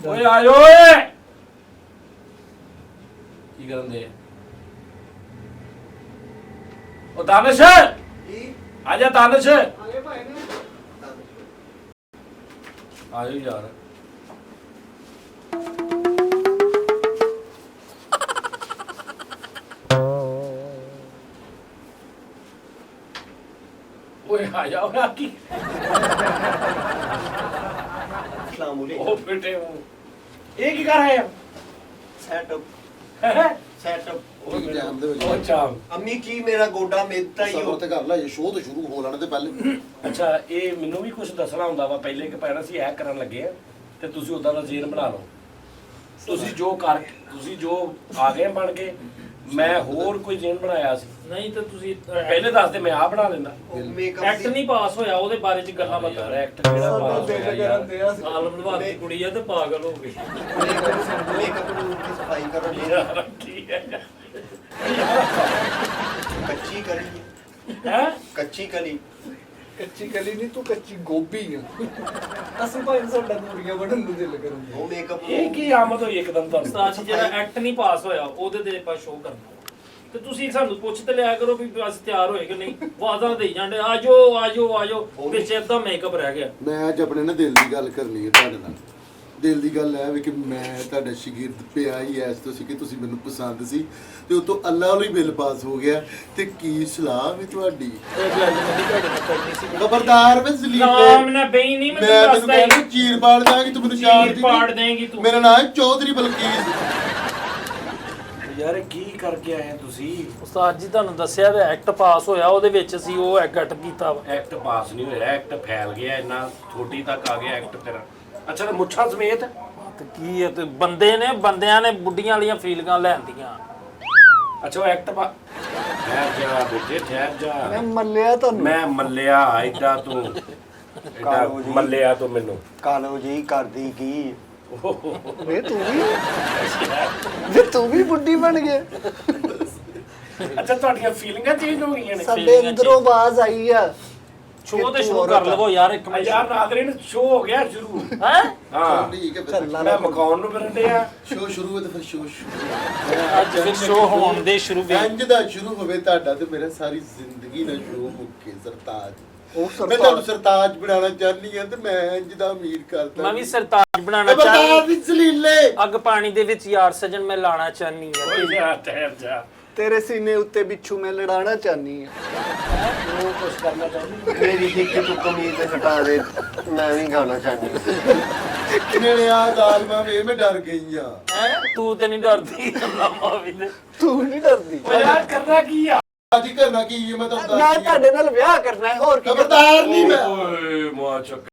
ਓਏ ਆਜੋ ਓਏ ਕੀ ਕਰਨ ਦੇ ਉਹ ਦਾਨਿਸ਼ ਆ ਜਾ ਦਾਨਿਸ਼ ਆਜੋ ਯਾਰ ਓਏ ਆ ਜਾ ਓਏ ਕੀ ਉਹ ਬੇਟੇ ਇਹ ਕੀ ਕਰ ਰਹੇ ਆ ਸੈਟਅਪ ਉਹ ਟਾਈਮ ਦੇ ਵਿੱਚ ਅੱਛਾ ਅੰਮੀ ਕੀ ਮੇਰਾ ਗੋਡਾ ਮੇਤਾ ਹੀ ਉਹ ਤੇ ਕਰ ਲੈ ਸ਼ੋਅ ਤੋਂ ਸ਼ੁਰੂ ਹੋ ਲੈਣ ਤੇ ਪਹਿਲੇ ਅੱਛਾ ਇਹ ਮੈਨੂੰ ਵੀ ਕੁਝ ਦੱਸਣਾ ਹੁੰਦਾ ਵਾ ਪਹਿਲੇ ਕਿ ਪੈਣਾ ਸੀ ਇਹ ਕਰਨ ਲੱਗੇ ਆ ਤੇ ਤੁਸੀਂ ਉਦਾਂ ਦਾ ਜ਼ੇਨ ਬਣਾ ਲਓ ਤੁਸੀਂ ਜੋ ਆ ਗਏ ਬਣ ਕੇ ਮੈਂ ਹੋਰ ਕੋਈ ਜ਼ੇਨ ਬਣਾਇਆ ਸੀ ਨਹੀਂ ਤਾਂ ਤੁਸੀਂ ਪਹਿਲੇ ਦੱਸ ਦੇ ਮੈਂ ਆ ਬਣਾ ਲੈਂਦਾ ਐਕਟ ਨਹੀਂ ਪਾਸ ਹੋਇਆ ਉਹਦੇ ਬਾਰੇ ਚ ਗੱਲਾਂ ਯਾਰ ਬਾਤਾਂ ਐਕਟ ਕਿਹੜਾ ਪਾਸ ਹੋਇਆ ਯਾਰ ਆਲਮ ਨਿਭਾ ਦੀ ਕੁੜੀ ਆ ਤੇ ਪਾਗਲ ਹੋ ਗਈ ਮੇਕਅਪ ਨੂੰ ਸਫਾਈ ਕਰੋ ਯਾਰ ਕੀ ਹੈ ਕੱਚੀ ਕਲੀ ਹੈ ਕੱਚੀ ਕਲੀ ਕੱਚੀ ਕਲੀ ਨਹੀਂ ਤੂੰ ਕੱਚੀ ਗੋਭੀ ਆ ਅਸੀਂ ਭਾਈ ਸਾਡਾ ਦੂਰੀਆਂ ਵੜਨ ਨੂੰ ਦਿਲ ਕਰੂਗਾ ਉਹ ਮੇਕਅਪ ਇਹ ਕੀ ਆਮਦ ਹੋਈ ਇੱਕਦਮ ਤੁਹਾਨੂੰ ਉਸਤਾਦ ਜੀ ਜਿਹੜਾ ਐਕਟ ਨਹੀਂ ਪਾਸ ਹੋਇਆ ਉਹਦੇ ਤੇ ਆਪਾਂ ਸ਼ੋਅ ਕਰਨਾ ਤੇ ਤੁਸੀਂ ਸਾਨੂੰ ਪੁੱਛ ਤੇ ਲਿਆ ਕਰੋ ਵੀ ਬਸ ਤਿਆਰ ਹੋਏ ਕਿ ਨਹੀਂ ਵਾਜ਼ਾਂ ਦੇਈ ਜਾਂਦੇ ਆਜੋ ਆਜੋ ਆਜੋ ਵਿੱਚ ਏਦਾਂ ਮੇਕਅਪ ਰਹਿ ਗਿਆ ਮੈਂ ਅੱਜ ਆਪਣੇ ਨਾਲ ਦਿਲ ਦੀ ਗੱਲ ਕਰਨੀ ਹੈ ਤੁਹਾਡੇ ਨਾਲ ਦਿਲ ਦੀ ਗੱਲ ਹੈ ਵੀ ਕਿ ਮੈਂ ਤੁਹਾਡਾ ਸ਼ਾਗਿਰਦ ਪਿਆ ਹੀ ਐਸ ਤੋਂ ਸੀ ਕਿ ਤੁਸੀਂ ਮੈਨੂੰ ਪਸੰਦ ਸੀ ਤੇ ਉਤੋਂ ਅੱਲਾ ਵਾਲੀ ਬਿੱਲ ਪਾਸ ਹੋ ਗਿਆ ਤੇ ਕੀ ਸਲਾਹ ਵੀ ਤੁਹਾਡੀ ਇਹ ਗੱਲ ਨਹੀਂ ਤੁਹਾਡੇ ਨਾਲ ਕਰਨੀ ਸੀ ਖਬਰਦਾਰ ਮੈਂ ਜ਼ਲੀਲ ਨਾਮ ਨਾ ਬਈ ਨਹੀਂ ਮੈਂ ਮੈਂ ਤੈਨੂੰ ਤੈਨੂੰ ਦੱਸਦਾ ਹੀ ਕਹਿੰਦਾ ਚੀਰ ਪਾੜ ਦਾਂਗੀ ਤੂੰ ਮੈਨੂੰ ਚੀਰ ਜਾਣਦੀ ਪਾੜ ਦੇਂਗੀ ਤੂੰ ਮੇਰਾ ਨਾਮ ਹੈ ਚੌਧਰੀ ਬਲਕੀਸ ਯਾਰ ਕੀ ਕਰਕੇ ਆਏ ਤੁਸੀਂ ਉਸਤਾਦ ਜੀ ਤੁਹਾਨੂੰ ਦੱਸਿਆ ਵੀ ਐਕਟ ਪਾਸ ਹੋਇਆ ਉਹਦੇ ਵਿੱਚ ਅਸੀਂ ਉਹ ਐਕਟ ਕੀਤਾ ਵਾ ਐਕਟ ਪਾਸ ਨਹੀਂ ਹੋਇਆ ਐਕਟ ਫੈਲ ਗਿਆ ਇੰਨਾ ਥੋੜੀ ਤੱਕ ਆ ਗਿਆ ਐਕਟ ਤੇਰਾ ਅੱਛਾ ਤੇ ਮੁੱਛਾਂ ਸਮੇਤ ਤੇ ਕੀ ਹੈ ਤੇ ਬੰਦਿਆਂ ਨੇ ਬੁੱਢੀਆਂ ਵਾਲੀਆਂ ਫੀਲਿੰਗਾਂ ਲੈਂਦੀਆਂ ਅੱਛਾ ਉਹ ਐਕਟ ਠਹਿਰ ਜਾ ਬੇਟੇ ਠਹਿਰ ਜਾ ਮੈਂ ਮੱਲਿਆ ਤੁਹਾਨੂੰ ਮੈਂ ਮੱਲਿਆ ਐਡਾ ਤੂੰ ਐਡਾ ਮੱਲਿਆ ਤੂੰ ਮੈਨੂੰ ਕਾਲੋ ਜੀ ਕਰਦੀ ਕੀ ਵੇ ਤੂੰ ਵੀ ਬੁੱਢੀ ਬਣ ਗਿਆ ਅੱਛਾ ਤੁਹਾਡੀਆਂ ਫੀਲਿੰਗਾਂ ਚੇਂਜ ਹੋ ਗਈਆਂ ਨੇ ਸਾਡੇ ਅੰਦਰੋਂ ਆਵਾਜ਼ ਆਈ ਆ ਸ਼ੋਅ ਤੇ ਸ਼ੁਰੂ ਕਰ ਲਵੋ ਯਾਰ ਇੱਕ ਮਿੰਟ ਯਾਰ ਨਾਜ਼ਰੀਨ ਸ਼ੋਅ ਹੋ ਗਿਆ ਸ਼ੁਰੂ ਹੈ ਹਾਂ ਠੀਕ ਹੈ ਫਿਰ ਮੈਂ ਮਕਾਨ ਨੂੰ ਫਿਰਨ ਡਿਆ ਸ਼ੋਅ ਸ਼ੁਰੂ ਹੈ ਤੇ ਫਿਰ ਸ਼ੋਅ ਅੱਜ ਫਿਰ ਸ਼ੋਅ ਹੋਣ ਦੇ ਸ਼ੁਰੂ ਵੀ ਇੰਜ ਦਾ ਸ਼ੁਰੂ ਹੋਵੇ ਤੁਹਾਡਾ ਤੇ ਮੇਰਾ ਸਾਰੀ ਜ਼ਿੰਦਗੀ ਨਾਲ ਸ਼ੁਰੂ ਮੁੱਕੇ ਸਰਤਾਜ ਉਹ ਮੈਂ ਤੁਹਾਨੂੰ ਸਰਤਾਜ ਬਣਾਉਣਾ ਚਾਹਨੀ ਆ ਤੇ ਮੈਂ ਇੰਜ ਦਾ ਅਮੀਰ ਕਰਦਾ ਮੈਂ ਵੀ ਸਰਤਾਜ ਬਣਾਉਣਾ ਖਬਰਦਾਰ ਚਾਹੁੰਦੀ ਵੀ ਜ਼ਲੀਲੇ ਅੱਗ ਪਾਣੀ ਦੇ ਵਿੱਚ ਯਾਰ ਸਜਣ ਮੈਂ ਲਾਣਾ ਚਾਹਨੀ ਆ ਓਏ ਯਾਰ ਠਹਿਰ ਜਾ ਤੇਰੇ ਸੀਨੇ ਉੱਤੇ ਬਿੱਛੂ ਮੈਂ ਲੜਾਣਾ ਚਾਹਨੀ ਆ ਉਹ ਕੁਝ ਕਰਨਾ ਚਾਹੁੰਦੀ ਮੇਰੀ ਇੱਕ ਤੂੰ ਕਮੀਜ਼ ਤੇ ਹਟਾ ਦੇ ਮੈਂ ਵੀ ਗਾਣਾ ਚਾਹੁੰਦੀ ਕਿਨੇ ਆ ਜ਼ਾਲਮਾ ਵੇ ਮੈਂ ਡਰ ਗਈ ਆ ਹੈ ਤੂੰ ਤੇ ਨਹੀਂ ਡਰਦੀ ਲਾਮਾ ਵੀ ਤੇ ਤੂੰ ਨਹੀਂ ਡਰਦੀ ਓਏ ਯਾਰ ਕਰਨਾ ਕੀ ਆ ਅੱਜ ਕਰਨਾ ਕੀ ਹੈ ਮੈਂ ਤੁਹਾਨੂੰ ਮੈਂ ਦੱਸ ਤੁਹਾਡੇ ਨਾਲ ਵਿਆਹ ਕਰਨਾ ਹੈ ਹੋਰ ਕੀ ਕਰਨਾ? ਖਬਰਦਾਰ ਨਹੀਂ ਮੈਂ ਓਏ ਮਾਂ ਚੱਕ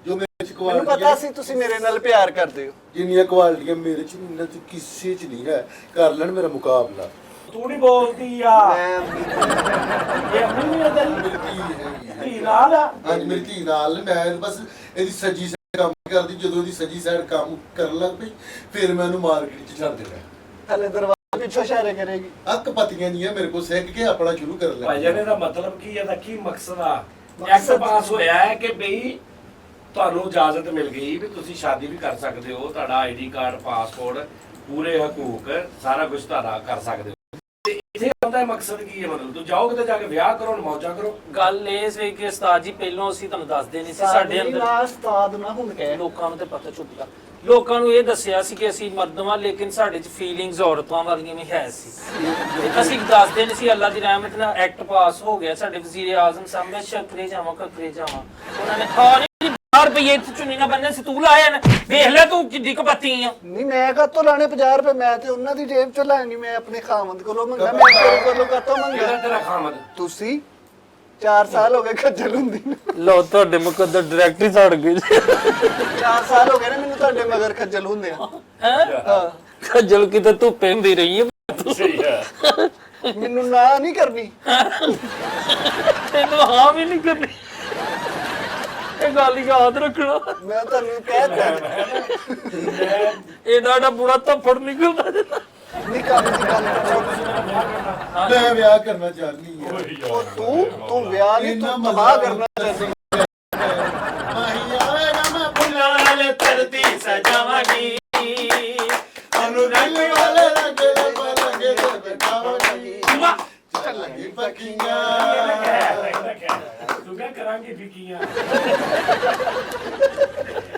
ਜੋ ਮੇਰੇ ਚ ਮੈਨੂੰ ਪਤਾ ਕੁਆਲਿਟੀਆਂ ਸੀ ਤੁਸੀਂ ਮੇਰੇ ਨਾਲ ਪਿਆਰ ਕਰਦੇ ਹੋ ਜਿੰਨੀਆਂ ਕੁਆਲਿਟੀਆਂ ਮੇਰੇ ਚ ਇਹਨਾਂ ਚ ਕਿਸੇ ਚ ਨਹੀਂ ਹੈ ਕਰ ਲੈਣ ਮੇਰਾ ਮੁਕਾਬਲਾ ਤੂੰ ਨਹੀਂ ਬੋਲਦੀ ਆ ਮੈਂ ਇਹ ਆਪਣੀ ਨਹੀਂ ਅਦਲ ਮੇਰੀ ਧੀ ਹੈਗੀ ਹੈ। ਧੀ ਨਾਲ ਆ ਹਾਂਜੀ ਮੇਰੀ ਧੀ ਨਾਲ ਮੈਂ ਬਸ ਇਹਦੀ ਸੱਜੀ ਸਾਈਡ ਕੰਮ ਕਰਦੀ ਜਦੋਂ ਇਹਦੀ ਸੱਜੀ ਸਾਈਡ ਕੰਮ ਕਰਨ ਲੱਗ ਪਈ ਫਿਰ ਮੈਂ ਉਹਨੂੰ ਮਾਰਕੀਟ ਚ ਛੱਡ ਦੇਣਾ ਹਲੇ ਦਰਵਾਜ਼ੇ ਪਿੱਛੋਂ ਇਸ਼ਾਰੇ ਕਰੇਗੀ ਅੱਕ ਪਤੀਆਂ ਨਹੀਂ ਹੈ ਮੇਰੇ ਕੋਲ ਸਿੱਖ ਕੇ ਆਪਣਾ ਸ਼ੁਰੂ ਕਰ ਲੈ ਭਾਈ ਜਾਨ ਇਹਦਾ ਮਤਲਬ ਕੀ ਹੈ ਦਾ ਕੀ ਮਕਸਦ ਆ ਐਕਟ ਪਾਸ ਹੋਇਆ ਹੈ ਕਿ ਬਈ ਤੁਹਾਨੂੰ ਇਜਾਜ਼ਤ ਮਿਲ ਗਈ ਵੀ ਤੁਸੀਂ ਸ਼ਾਦੀ ਵੀ ਕਰ ਸਕਦੇ ਹੋ ਤੁਹਾਡਾ ਆਈਡੀ ਕਾਰਡ ਪਾਸਪੋਰਟ ਪੂਰੇ ਹਕੂਕ ਸਾਰਾ ਕੁਝ ਤੁਹਾਡਾ ਕਰ ਸਕਦੇ ਹੋ ਤੇ ਇੱਥੇ ਆਉਂਦਾ ਮਕਸਦ ਕੀ ਹੈ ਮਤਲਬ ਤੂੰ ਜਾਓ ਕਿਤੇ ਜਾ ਕੇ ਵਿਆਹ ਕਰੋ ਮੌਜਾਂ ਕਰੋ ਗੱਲ ਇਹ ਸੀ ਕਿ ਉਸਤਾਦ ਜੀ ਪਹਿਲਾਂ ਅਸੀਂ ਤੁਹਾਨੂੰ ਦੱਸਦੇ ਨਹੀਂ ਸੀ ਸਾਡੇ ਅੰਦਰ ਉਸਤਾਦ ਨਾ ਹੁਣ ਕਹਿ ਲੋਕਾਂ ਨੂੰ ਤੇ ਪਤਾ ਚੁੱਪ ਕਰ ਲੋਕਾਂ ਨੂੰ ਇਹ ਦੱਸਿਆ ਸੀ ਕਿ ਅਸੀਂ ਮਰਦਾਂ ਲੇਕਿਨ ਸਾਡੇ 'ਚ ਫੀਲਿੰਗਸ ਔਰਤਾਂ ਵਾਲੀਆਂ ਵੀ ਹੈ ਸੀ ਅਸੀਂ ਦੱਸਦੇ ਨਹੀਂ ਸੀ ਅੱਲਾ ਦੀ ਰਹਿਮਤ ਨਾਲ ਐਕਟ ਪਾਸ ਹੋ ਗਿਆ ਸਾਡੇ ਵਜ਼ੀਰ ਆਜ਼ਮ ਸਾਹਿਬ ਨੇ ਸ਼ਕਰੇ ਜਾਵਾਂ ਕਕਰੇ ਜਾਵਾਂ ਉਹਨਾਂ ਨੇ ਹਾਂ ਨਹੀਂ 50 ਰੁਪਏ ਇੱਥੇ ਚੁੰਨੀ ਨਾ ਬੰਨੇ ਸੀ ਤੂੰ ਲਾਇਆ ਨਾ ਵੇਖ ਲੈ ਤੂੰ ਕਿੱਡੀ ਕਪੱਤੀ ਆ ਨਹੀਂ ਮੈਂ ਕਾਤੋਂ ਲਾਣੇ 50 ਰੁਪਏ ਮੈਂ ਤੇ ਉਹਨਾਂ ਦੀ ਜੇਬ ਚੋਂ ਲੈਣੀ ਮੈਂ ਆਪਣੇ ਖਾਮਦ ਕੋਲੋਂ ਮੰਗਾ ਮੈਂ ਤੇਰੇ ਕੋਲੋਂ ਕਾਤੋਂ ਕਿਹਦਾ ਮੰਗਾ ਤੇਰਾ ਖਾਮਦ ਤੁਸੀਂ 4 ਸਾਲ ਹੋ ਗਏ ਖੱਜਲ ਹੁੰਦੀ ਨੂੰ ਲੋ ਤੁਹਾਡੇ ਮੁਕੱਦਰ ਡਾਇਰੈਕਟਰ ਹੀ ਛੱਡ ਗਏ 4 ਸਾਲ ਹੋ ਗਏ ਨੇ ਮੈਨੂੰ ਤੁਹਾਡੇ ਮਗਰ ਖੱਜਲ ਹੁੰਦੇ ਆ ਹਾਂ ਖੱਜਲ ਕਿਤੇ ਧੁੱਪੇ ਹੁੰਦੀ ਰਹੀ ਹੈ ਸਹੀ ਹੈ ਮੈਨੂੰ ਨਾ ਨਹੀਂ ਕਰਨੀ ਤੈਨੂੰ ਹਾਂ ਵੀ ਨਹੀਂ ਕਰਨੀ ਇਹ ਗੱਲ ਯਾਦ ਰੱਖਣਾ ਮੈਂ ਤੁਹਾਨੂੰ ਕਹਿਤਾ ਇਹਦਾ ਨਾ ਬੁਰਾ ਧੱਫੜ ਨਿਕਲਦਾ ਜਾਂਦਾ ਨਹੀਂ ਕੰਮ ਦੀ ਗੱਲ ਕਰੋ ਮੈਂ ਵਿਆਹ ਕਰਨਾ ਚਾਹਨੀ ਆ ਉਹ ਤੂੰ ਵਿਆਹ ਨਹੀਂ ਤੂੰ ਤਬਾਹ ਕਰਨਾ ਚਾਹਦੀ ਮਾਹੀ ਆਵੇਗਾ ਮੈਂ ਫੁੱਲਾਂ ਵਾਲੇ ਧਰਤੀ ਸਜਾਵਾਂਗੀ ਉਹਨੂੰ ਰੰਗ ਵਾਲੇ ਰੰਗ ਰੰਗੇ ਤੇ ਬਿਠਾਵਾਂਗੀ ਚੱਲਾਂਗੀ ਪੱਕੀਆਂ ਤੂੰ ਕਿਆ ਕਰਾਂਗੀ ਫਿੱਕੀਆਂ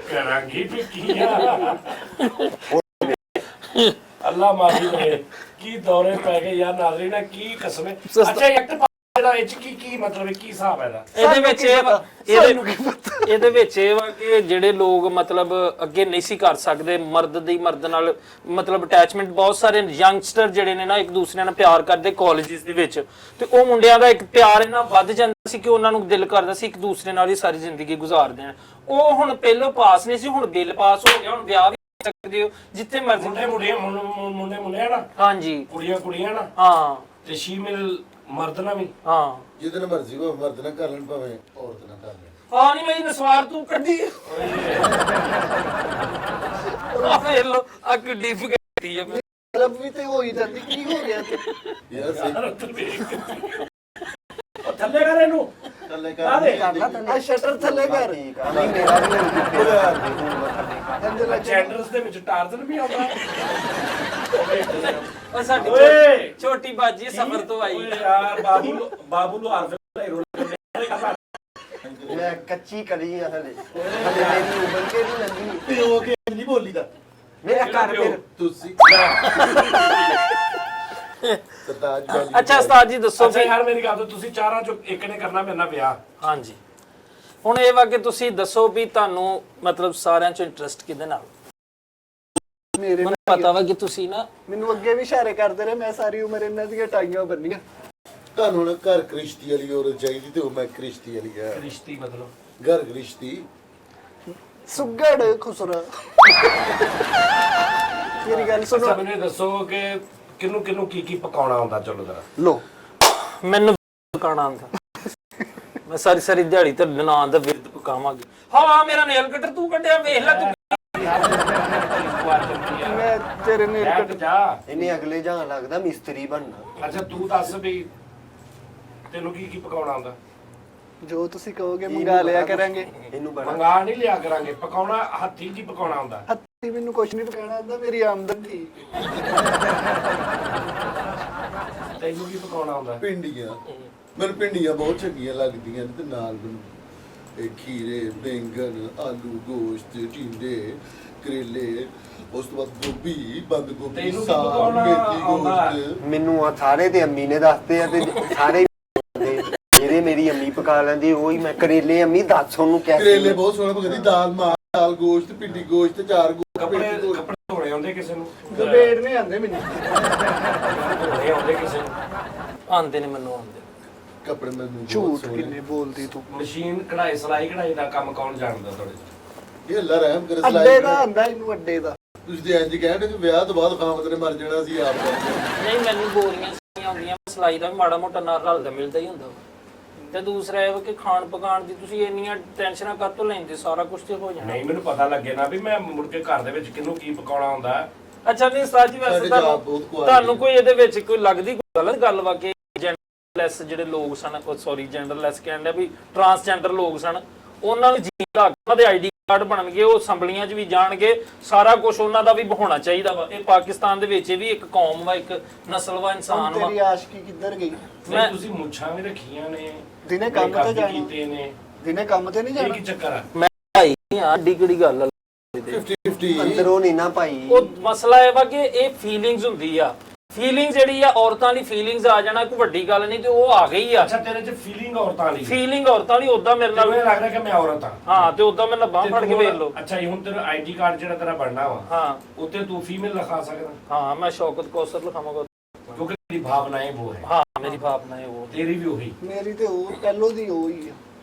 ਕਰਾਂਗੀ ਫਿੱਕੀਆਂ ਅੱਲਾ ਮਾਫੀ ਦੇ ਕੀ ਦੌਰੇ ਪੈ ਗਏ ਯਾਰ ਨਾਜ਼ਰੀਨਾ ਕੀ ਕਸਮੇ ਅੱਛਾ ਐਕਟ ਜਿਹੜਾ ਇਹ 'ਚ ਕੀ ਮਤਲਬ ਹੈ ਕੀ ਹਿਸਾਬ ਹੈ ਇਹਦਾ ਇਹਦੇ ਵਿੱਚ ਇਹਦੇ ਵਿੱਚ ਇਹ ਵਾ ਕਿ ਜਿਹੜੇ ਲੋਕ ਮਤਲਬ ਅੱਗੇ ਨਹੀਂ ਸੀ ਕਰ ਸਕਦੇ ਮਰਦ ਦੀ ਮਰਦ ਨਾਲ ਮਤਲਬ ਅਟੈਚਮੈਂਟ ਬਹੁਤ ਸਾਰੇ ਯੰਗਸਟਰ ਜਿਹੜੇ ਨੇ ਨਾ ਇੱਕ ਦੂਸਰੇ ਨਾਲ ਪਿਆਰ ਕਰਦੇ ਕਾਲਜਿਸ ਦੇ ਵਿੱਚ ਤੇ ਉਹ ਮੁੰਡਿਆਂ ਦਾ ਇੱਕ ਪਿਆਰ ਇਹਨਾਂ ਵੱਧ ਜਾਂਦਾ ਸੀ ਕਿ ਉਹਨਾਂ ਨੂੰ ਦਿਲ ਕਰਦਾ ਸੀ ਇੱਕ ਦੂਸਰੇ ਨਾਲ ਹੀ ਸਾਰੀ ਜ਼ਿੰਦਗੀ ਗੁਜ਼ਾਰ ਦੇਣ ਉਹ ਹੁਣ ਪਹਿਲੋਂ ਪਾਸ ਨਹੀਂ ਸੀ ਹੁਣ ਬਿੱਲ ਪਾਸ ਹੋ ਗਿਆ ਹੁਣ ਵਿਆਹ ਵੀ ਕਰ ਸਕਦੇ ਹੋ ਜਿੱਥੇ ਮਰਜ਼ੀ ਮੁੰਡੇ ਨਾ ਹਾਂਜੀ ਕੁੜੀਆਂ ਨਾ ਹਾਂ ਤੇ ਸ਼ੀਮੇਲ ਮਰਦ ਨਾ ਵੀ ਹਾਂ ਜਿਹਦੇ ਮਰਜ਼ੀ ਉਹ ਮਰਦ ਨਾ ਕਰ ਲੈਣ ਭਾਵੇਂ ਔਰਤ ਨਾ ਕਰ ਲੈਣ ਹਾਂ ਨਹੀਂ ਮੈਂ ਨਸਵਾਰ ਤੂੰ ਕੱਢੀ ਆ ਫੇਰ ਲੋ ਆ ਕਿੱਡੀ ਫਗਤੀ ਆ ਮਤਲਬ ਵੀ ਤੇ ਹੋ ਹੀ ਜਾਂਦੀ ਕੀ ਹੋ ਗਿਆ ਤੇ ਯਾਰ ਸਹੀ ਥੱਲੇ ਕਰ ਇਹਨੂੰ ਥੱਲੇ ਆ ਸ਼ਟਰ ਥੱਲੇ ਕਰ ਨਹੀਂ ਮੇਰਾ ਵੀ ਅੰਦਰ ਜੈਂਡਰਸ ਦੇ ਵਿੱਚ ਟਾਰਜ਼ਨ ਵੀ ਆਉਂਦਾ ਉਹ ਸਾਡੀ ਓਏ ਛੋਟੀ ਬਾਜੀ ਸਫ਼ਰ ਤੋਂ ਆਈ ਓਏ ਯਾਰ ਬਾਬੂ ਨੂੰ ਹਾਰ ਫੇ ਰੋਲ ਮੈਂ ਕੱਚੀ ਕਰੀ ਆ ਹਲੇ ਮੇਰੀ ਉਮਰ ਕੇ ਨਹੀਂ ਲੱਗੀ ਪਿਓ ਕੇ ਨਹੀਂ ਬੋਲੀਦਾ ਮੇਰਾ ਘਰ ਫਿਰ ਤੁਸੀਂ ਸਰਤਾਜ ਭਾਜੀ ਅੱਛਾ ਉਸਤਾਦ ਜੀ ਦੱਸੋ ਅੱਛਾ ਵੀ ਯਾਰ ਮੇਰੀ ਗੱਲ ਤੋਂ ਤੁਸੀਂ ਚਾਰਾਂ ਚੋਂ ਇੱਕ ਨੇ ਕਰਨਾ ਮੇਰੇ ਨਾਲ ਵਿਆਹ ਹਾਂਜੀ ਹੁਣ ਇਹ ਵਾ ਕਿ ਤੁਸੀਂ ਦੱਸੋ ਵੀ ਤੁਹਾਨੂੰ ਮਤਲਬ ਸਾਰਿਆਂ ਚ ਇੰਟਰਸਟ ਕਿਹਦੇ ਨਾਲ ਮੇਰੇ ਮੈਨੂੰ ਪਤਾ ਵਾ ਕਿ ਤੁਸੀਂ ਨਾ ਮੈਨੂੰ ਅੱਗੇ ਵੀ ਇਸ਼ਾਰੇ ਕਰਦੇ ਰਹੇ ਮੈਂ ਸਾਰੀ ਉਮਰ ਇਹਨਾਂ ਦੀਆਂ ਟਾਈਆਂ ਬੰਨੀਆਂ ਤੁਹਾਨੂੰ ਹੁਣ ਘਰ ਕ੍ਰਿਸ਼ਤੀ ਵਾਲੀ ਔਰਤ ਚਾਹੀਦੀ ਤੇ ਉਹ ਮੈਂ ਕ੍ਰਿਸ਼ਤੀ ਵਾਲੀ ਆ ਰਿਸ਼ਤੀ ਮਤਲਬ ਘਰ ਕ੍ਰਿਸ਼ਤੀ ਸੁੱਗੜ ਖੁਸਰਾ ਮੇਰੀ ਗੱਲ ਅੱਛਾ ਸੁਣੋ ਮੈਨੂੰ ਇਹ ਦੱਸੋ ਕਿ ਕਿਹਨੂੰ ਕੀ ਪਕਾਉਣਾ ਹੁੰਦਾ ਚਲੋ ਜਰਾ ਲੋ ਮੈਨੂੰ ਪਕਾਉਣਾ ਆਉਂਦਾ ਮੈਂ ਸਾਰੀ ਦਿਹਾੜੀ ਤੇ ਨਾਂ ਦਾ ਵਿਰਦ ਪਕਾਵਾਂਗੀ ਹਾਂ ਮੇਰਾ ਨੇਲ ਕਟਰ ਤੂੰ ਕੱਢਿਆ ਵੇਖ ਲੈ ਤੂੰ ਮੈਂ ਤੇਰੇ ਨੇ ਕੱਟ ਜਾ ਇਹਨੇ ਅਗਲੇ ਜਾਂ ਲੱਗਦਾ ਮਿਸਤਰੀ ਬਣਨਾ ਅੱਛਾ ਤੂੰ ਦੱਸ ਵੀ ਤੈਨੂੰ ਕੀ ਪਕਾਉਣਾ ਆਉਂਦਾ ਜੋ ਤੁਸੀਂ ਕਹੋਗੇ ਮੰਗਾ ਲਿਆ ਕਰਾਂਗੇ ਇਹਨੂੰ ਬੜਾ ਮੰਗਾ ਨਹੀਂ ਲਿਆ ਕਰਾਂਗੇ ਪਕਾਉਣਾ ਹੱਥੀਂ ਕੀ ਪਕਾਉਣਾ ਆਉਂਦਾ ਹੱਥੀ ਮੈਨੂੰ ਕੁਝ ਨਹੀਂ ਪਕਾਉਣਾ ਆਉਂਦਾ ਮੇਰੀ ਆਮਦਨ ਠੀਕ ਤੈਨੂੰ ਕੀ ਪਕਾਉਣਾ ਆਉਂਦਾ ਪਿੰਡੀਆਂ ਮੈਨੂੰ ਪਿੰਡੀਆਂ ਬਹੁਤ ਚੰਗੀਆਂ ਲੱਗਦੀਆਂ ਨੇ ਤੇ ਨਾਲ ਮੈਨੂੰ ਇਹ ਖੀਰੇ ਬੈਂਗਣ ਆਲੂ ਗੋਸ਼ਤ ਟਿੰਡੇ ਕਰੇਲੇ ਉਸ ਤੋਂ ਬਾਅਦ ਗੋਭੀ ਬੰਦ ਗੋਭੀ ਤੈਨੂੰ ਕੀ ਸਾਗ ਪਕਾਉਣਾ ਮੇਥੀ ਆਉਂਦਾ? ਗੋਸ਼ਤ ਮੈਨੂੰ ਆ ਸਾਰੇ ਤੇ ਅੰਮੀ ਨੇ ਦੱਸਦੇ ਆ ਤੇ ਸਾਰੇ ਜਿਹੜੇ ਮੇਰੀ ਅੰਮੀ ਪਕਾ ਲੈਂਦੀ ਉਹੀ ਮੈਂ ਕਰੇਲੇ ਅੰਮੀ ਦੱਸ ਉਹਨੂੰ ਕਰੇਲੇ ਬਹੁਤ ਸੋਹਣਾ ਪਕਾਉਂਦੀ ਦਾਲ ਮਾਂ ਦਾਲ ਗੋਸ਼ਤ ਪਿੰਡੀ ਗੋਸ਼ਤ ਚਾਰ ਕੱਪੜੇ ਧੋਣੇ ਆਉਂਦੇ ਕਿਸੇ ਨੂੰ ਦਬੇੜ ਨਹੀਂ ਆਂਦੇ ਮੈਨੂੰ ਧੋਣੇ ਆਉਂਦੇ ਕਿਸੇ ਨੂੰ ਆਉਂਦੇ ਨੇ ਮੈਨੂੰ ਆਉਂਦੇ ਕੱਪੜੇ ਮੈਨੂੰ ਬਹੁਤ ਝੂਠ ਸੋਹਣੇ। ਕਿੰਨੇ ਬੋਲਦੀ ਤੂੰ ਮਸ਼ੀਨ ਕਢਾਈ ਸਲਾਈ ਕਢਾਈ ਦਾ ਕੰਮ ਕੌਣ ਜਾਣਦਾ ਤੁਹਾਡੇ ਇਹ ਅੱਲਾ ਰਹਿਮ ਕਰੇ ਅੱਡੇ ਸਲਾਈ ਦਾ ਆਂਦਾ ਇਹਨੂੰ ਅੱਡੇ ਦਾ ਤੁਸੀਂ ਤੇ ਇੰਜ ਕਹਿੰਦੇ ਕਿ ਵਿਆਹ ਤੋਂ ਬਾਅਦ ਖਾਮਤ ਨੇ ਮਰ ਜਾਣਾ ਸੀ ਆਪ ਕਰਕੇ। ਨਹੀਂ ਮੈਨੂੰ ਬੋਰੀਆਂ ਸਹੀਆਂ ਆਉਂਦੀਆਂ ਸਲਾਈ ਦਾ ਵੀ ਮਾੜਾ ਮੋਟਾ ਨਾਲ ਰਲਦਾ ਮਿਲਦਾ ਹੀ ਹੁੰਦਾ ਵਾ। ਤੇ ਦੂਸਰਾ ਇਹ ਵਾ ਕਿ ਖਾਣ ਪਕਾਣ ਦੀ ਤੁਸੀਂ ਇੰਨੀਆਂ ਟੈਨਸ਼ਨਾਂ ਕਾਹਤੋਂ ਲੈਂਦੇ ਸਾਰਾ ਕੁਝ ਤੇ ਹੋ ਜਾਣਾ ਨਹੀਂ ਮੈਨੂੰ ਪਤਾ ਲੱਗੇ ਨਾ ਵੀ ਮੈਂ ਮੁੜ ਕੇ ਘਰ ਦੇ ਵਿੱਚ ਕਿਹਨੂੰ ਕੀ ਪਕਾਉਣਾ ਹੁੰਦਾ ਅੱਛਾ ਨਹੀਂ ਉਸਤਾਦ ਜੀ ਵੈਸੇ ਸਾਡੇ ਜਵਾਬ ਬਹੁਤ ਕੁਆਲਿਟੀ ਤੁਹਾਨੂੰ ਕੋਈ ਇਹਦੇ ਵਿੱਚ ਕੋਈ ਲੱਗਦੀ ਕੋਈ ਗਲਤ ਗੱਲ ਵਾ ਕਿ ਜੈਂਡਰਲੈਸ ਜਿਹੜੇ ਲੋਕ ਸਨ ਸੌਰੀ ਜੈਂਡਰਲੈਸ ਕਹਿੰਦੇ ਵੀ ਟਰਾਂਸਜੈਂਡਰ ਲੋਕ ਸਨ ਉਹਨਾਂ ਨੂੰ ਜੀਣ ਲੱਗ ਉਹਨਾਂ ਦੇ ਆਈਡੀ ਕਾਰਡ ਬਣਨਗੇ ਉਹ ਅਸੈਂਬਲੀਆਂ 'ਚ ਵੀ ਜਾਣਗੇ ਸਾਰਾ ਕੁਝ ਉਹਨਾਂ ਦਾ ਵੀ ਹੋਣਾ ਚਾਹੀਦਾ ਵਾ ਇਹ ਪਾਕਿਸਤਾਨ ਦੇ ਵਿੱਚ ਇਹ ਵੀ ਇੱਕ ਕੌਮ ਵਾ ਇੱਕ ਨਸਲ ਵਾ ਇਨਸਾਨ ਵਾ ਤੇਰੀ ਆਸ਼ਕੀ ਕਿੱਧਰ ਗਈ ਨਹੀਂ ਤੁਸੀਂ ਮੁੱਛਾਂ ਵੀ ਰੱਖੀਆਂ ਨੇ ਦਿਨੇ ਕੰਮ ਤੇ makeup ਵੀ ਜਾਣਾ ਕੀਤੇ ਨੇ ਦਿਨੇ ਕੰਮ ਤੇ ਨਹੀਂ ਇਹ ਜਾਣਾ ਕੀ ਚੱਕਰ ਆ ਮੈਂ ਭਾਈ ਆ ਕਿਹੜੀ ਗੱਲ ਆ 50-50 ਅੰਦਰੋਂ ਨਹੀਂ ਨਾ ਭਾਈ ਉਹ ਮਸਲਾ ਇਹ ਵਾ ਕਿ ਇਹ ਫੀਲਿੰਗਸ ਹੁੰਦੀ ਆ ਫੀਲਿੰਗ ਜਿਹੜੀ ਆ ਔਰਤਾਂ ਦੀ ਫੀਲਿੰਗਸ ਆ ਜਾਣਾ ਕੋਈ ਵੱਡੀ ਗੱਲ ਨਹੀਂ ਤੇ ਉਹ ਆ ਗਈ ਆ ਅੱਛਾ ਤੇਰੇ 'ਚ ਫੀਲਿੰਗ ਔਰਤਾਂ ਲਈ ਫੀਲਿੰਗ ਔਰਤਾਂ ਦੀ ਉਦਾਂ ਮੇਰੇ ਨਾਲ ਮੈਨੂੰ ਲੱਗਦਾ ਕਿ ਮੈਂ ਔਰਤ ਆ ਹਾਂ ਤੇ ਉਦਾਂ ਮੇਰੇ ਨਾਲ ਬਾਹ ਫੜ ਕੇ ਵੇਖ ਲਓ ਅੱਛਾ ਇਹ ਹੁਣ ਤੇਰਾ ਆਈਡੀ ਕਾਰਡ ਜਿਹੜਾ ਤੇਰਾ ਬਣਨਾ ਵਾ ਹਾਂ ਉੱਤੇ ਤੂੰ ਫੀਮੇਲ ਲਿਖਾ ਸਕਦਾ ਹਾਂ ਮੈਂ ਸ਼ੌਕਤ ਕੌਸਰ ਲਿਖਾਵਾਂਗਾ ਕਿਉਂਕਿ ਤੇਰੀ ਭਾਵਨਾएं ਉਹ ਹੈ ਹਾਂ ਮੇਰੀ ਭਾਵਨਾ ਹੈ ਉਹ ਤੇਰੀ ਵੀ ਉਹੀ ਮੇਰੀ ਤੇ ਉਹ ਪਹਿਲੋਂ ਦੀ ਉਹ ਹੀ ਆ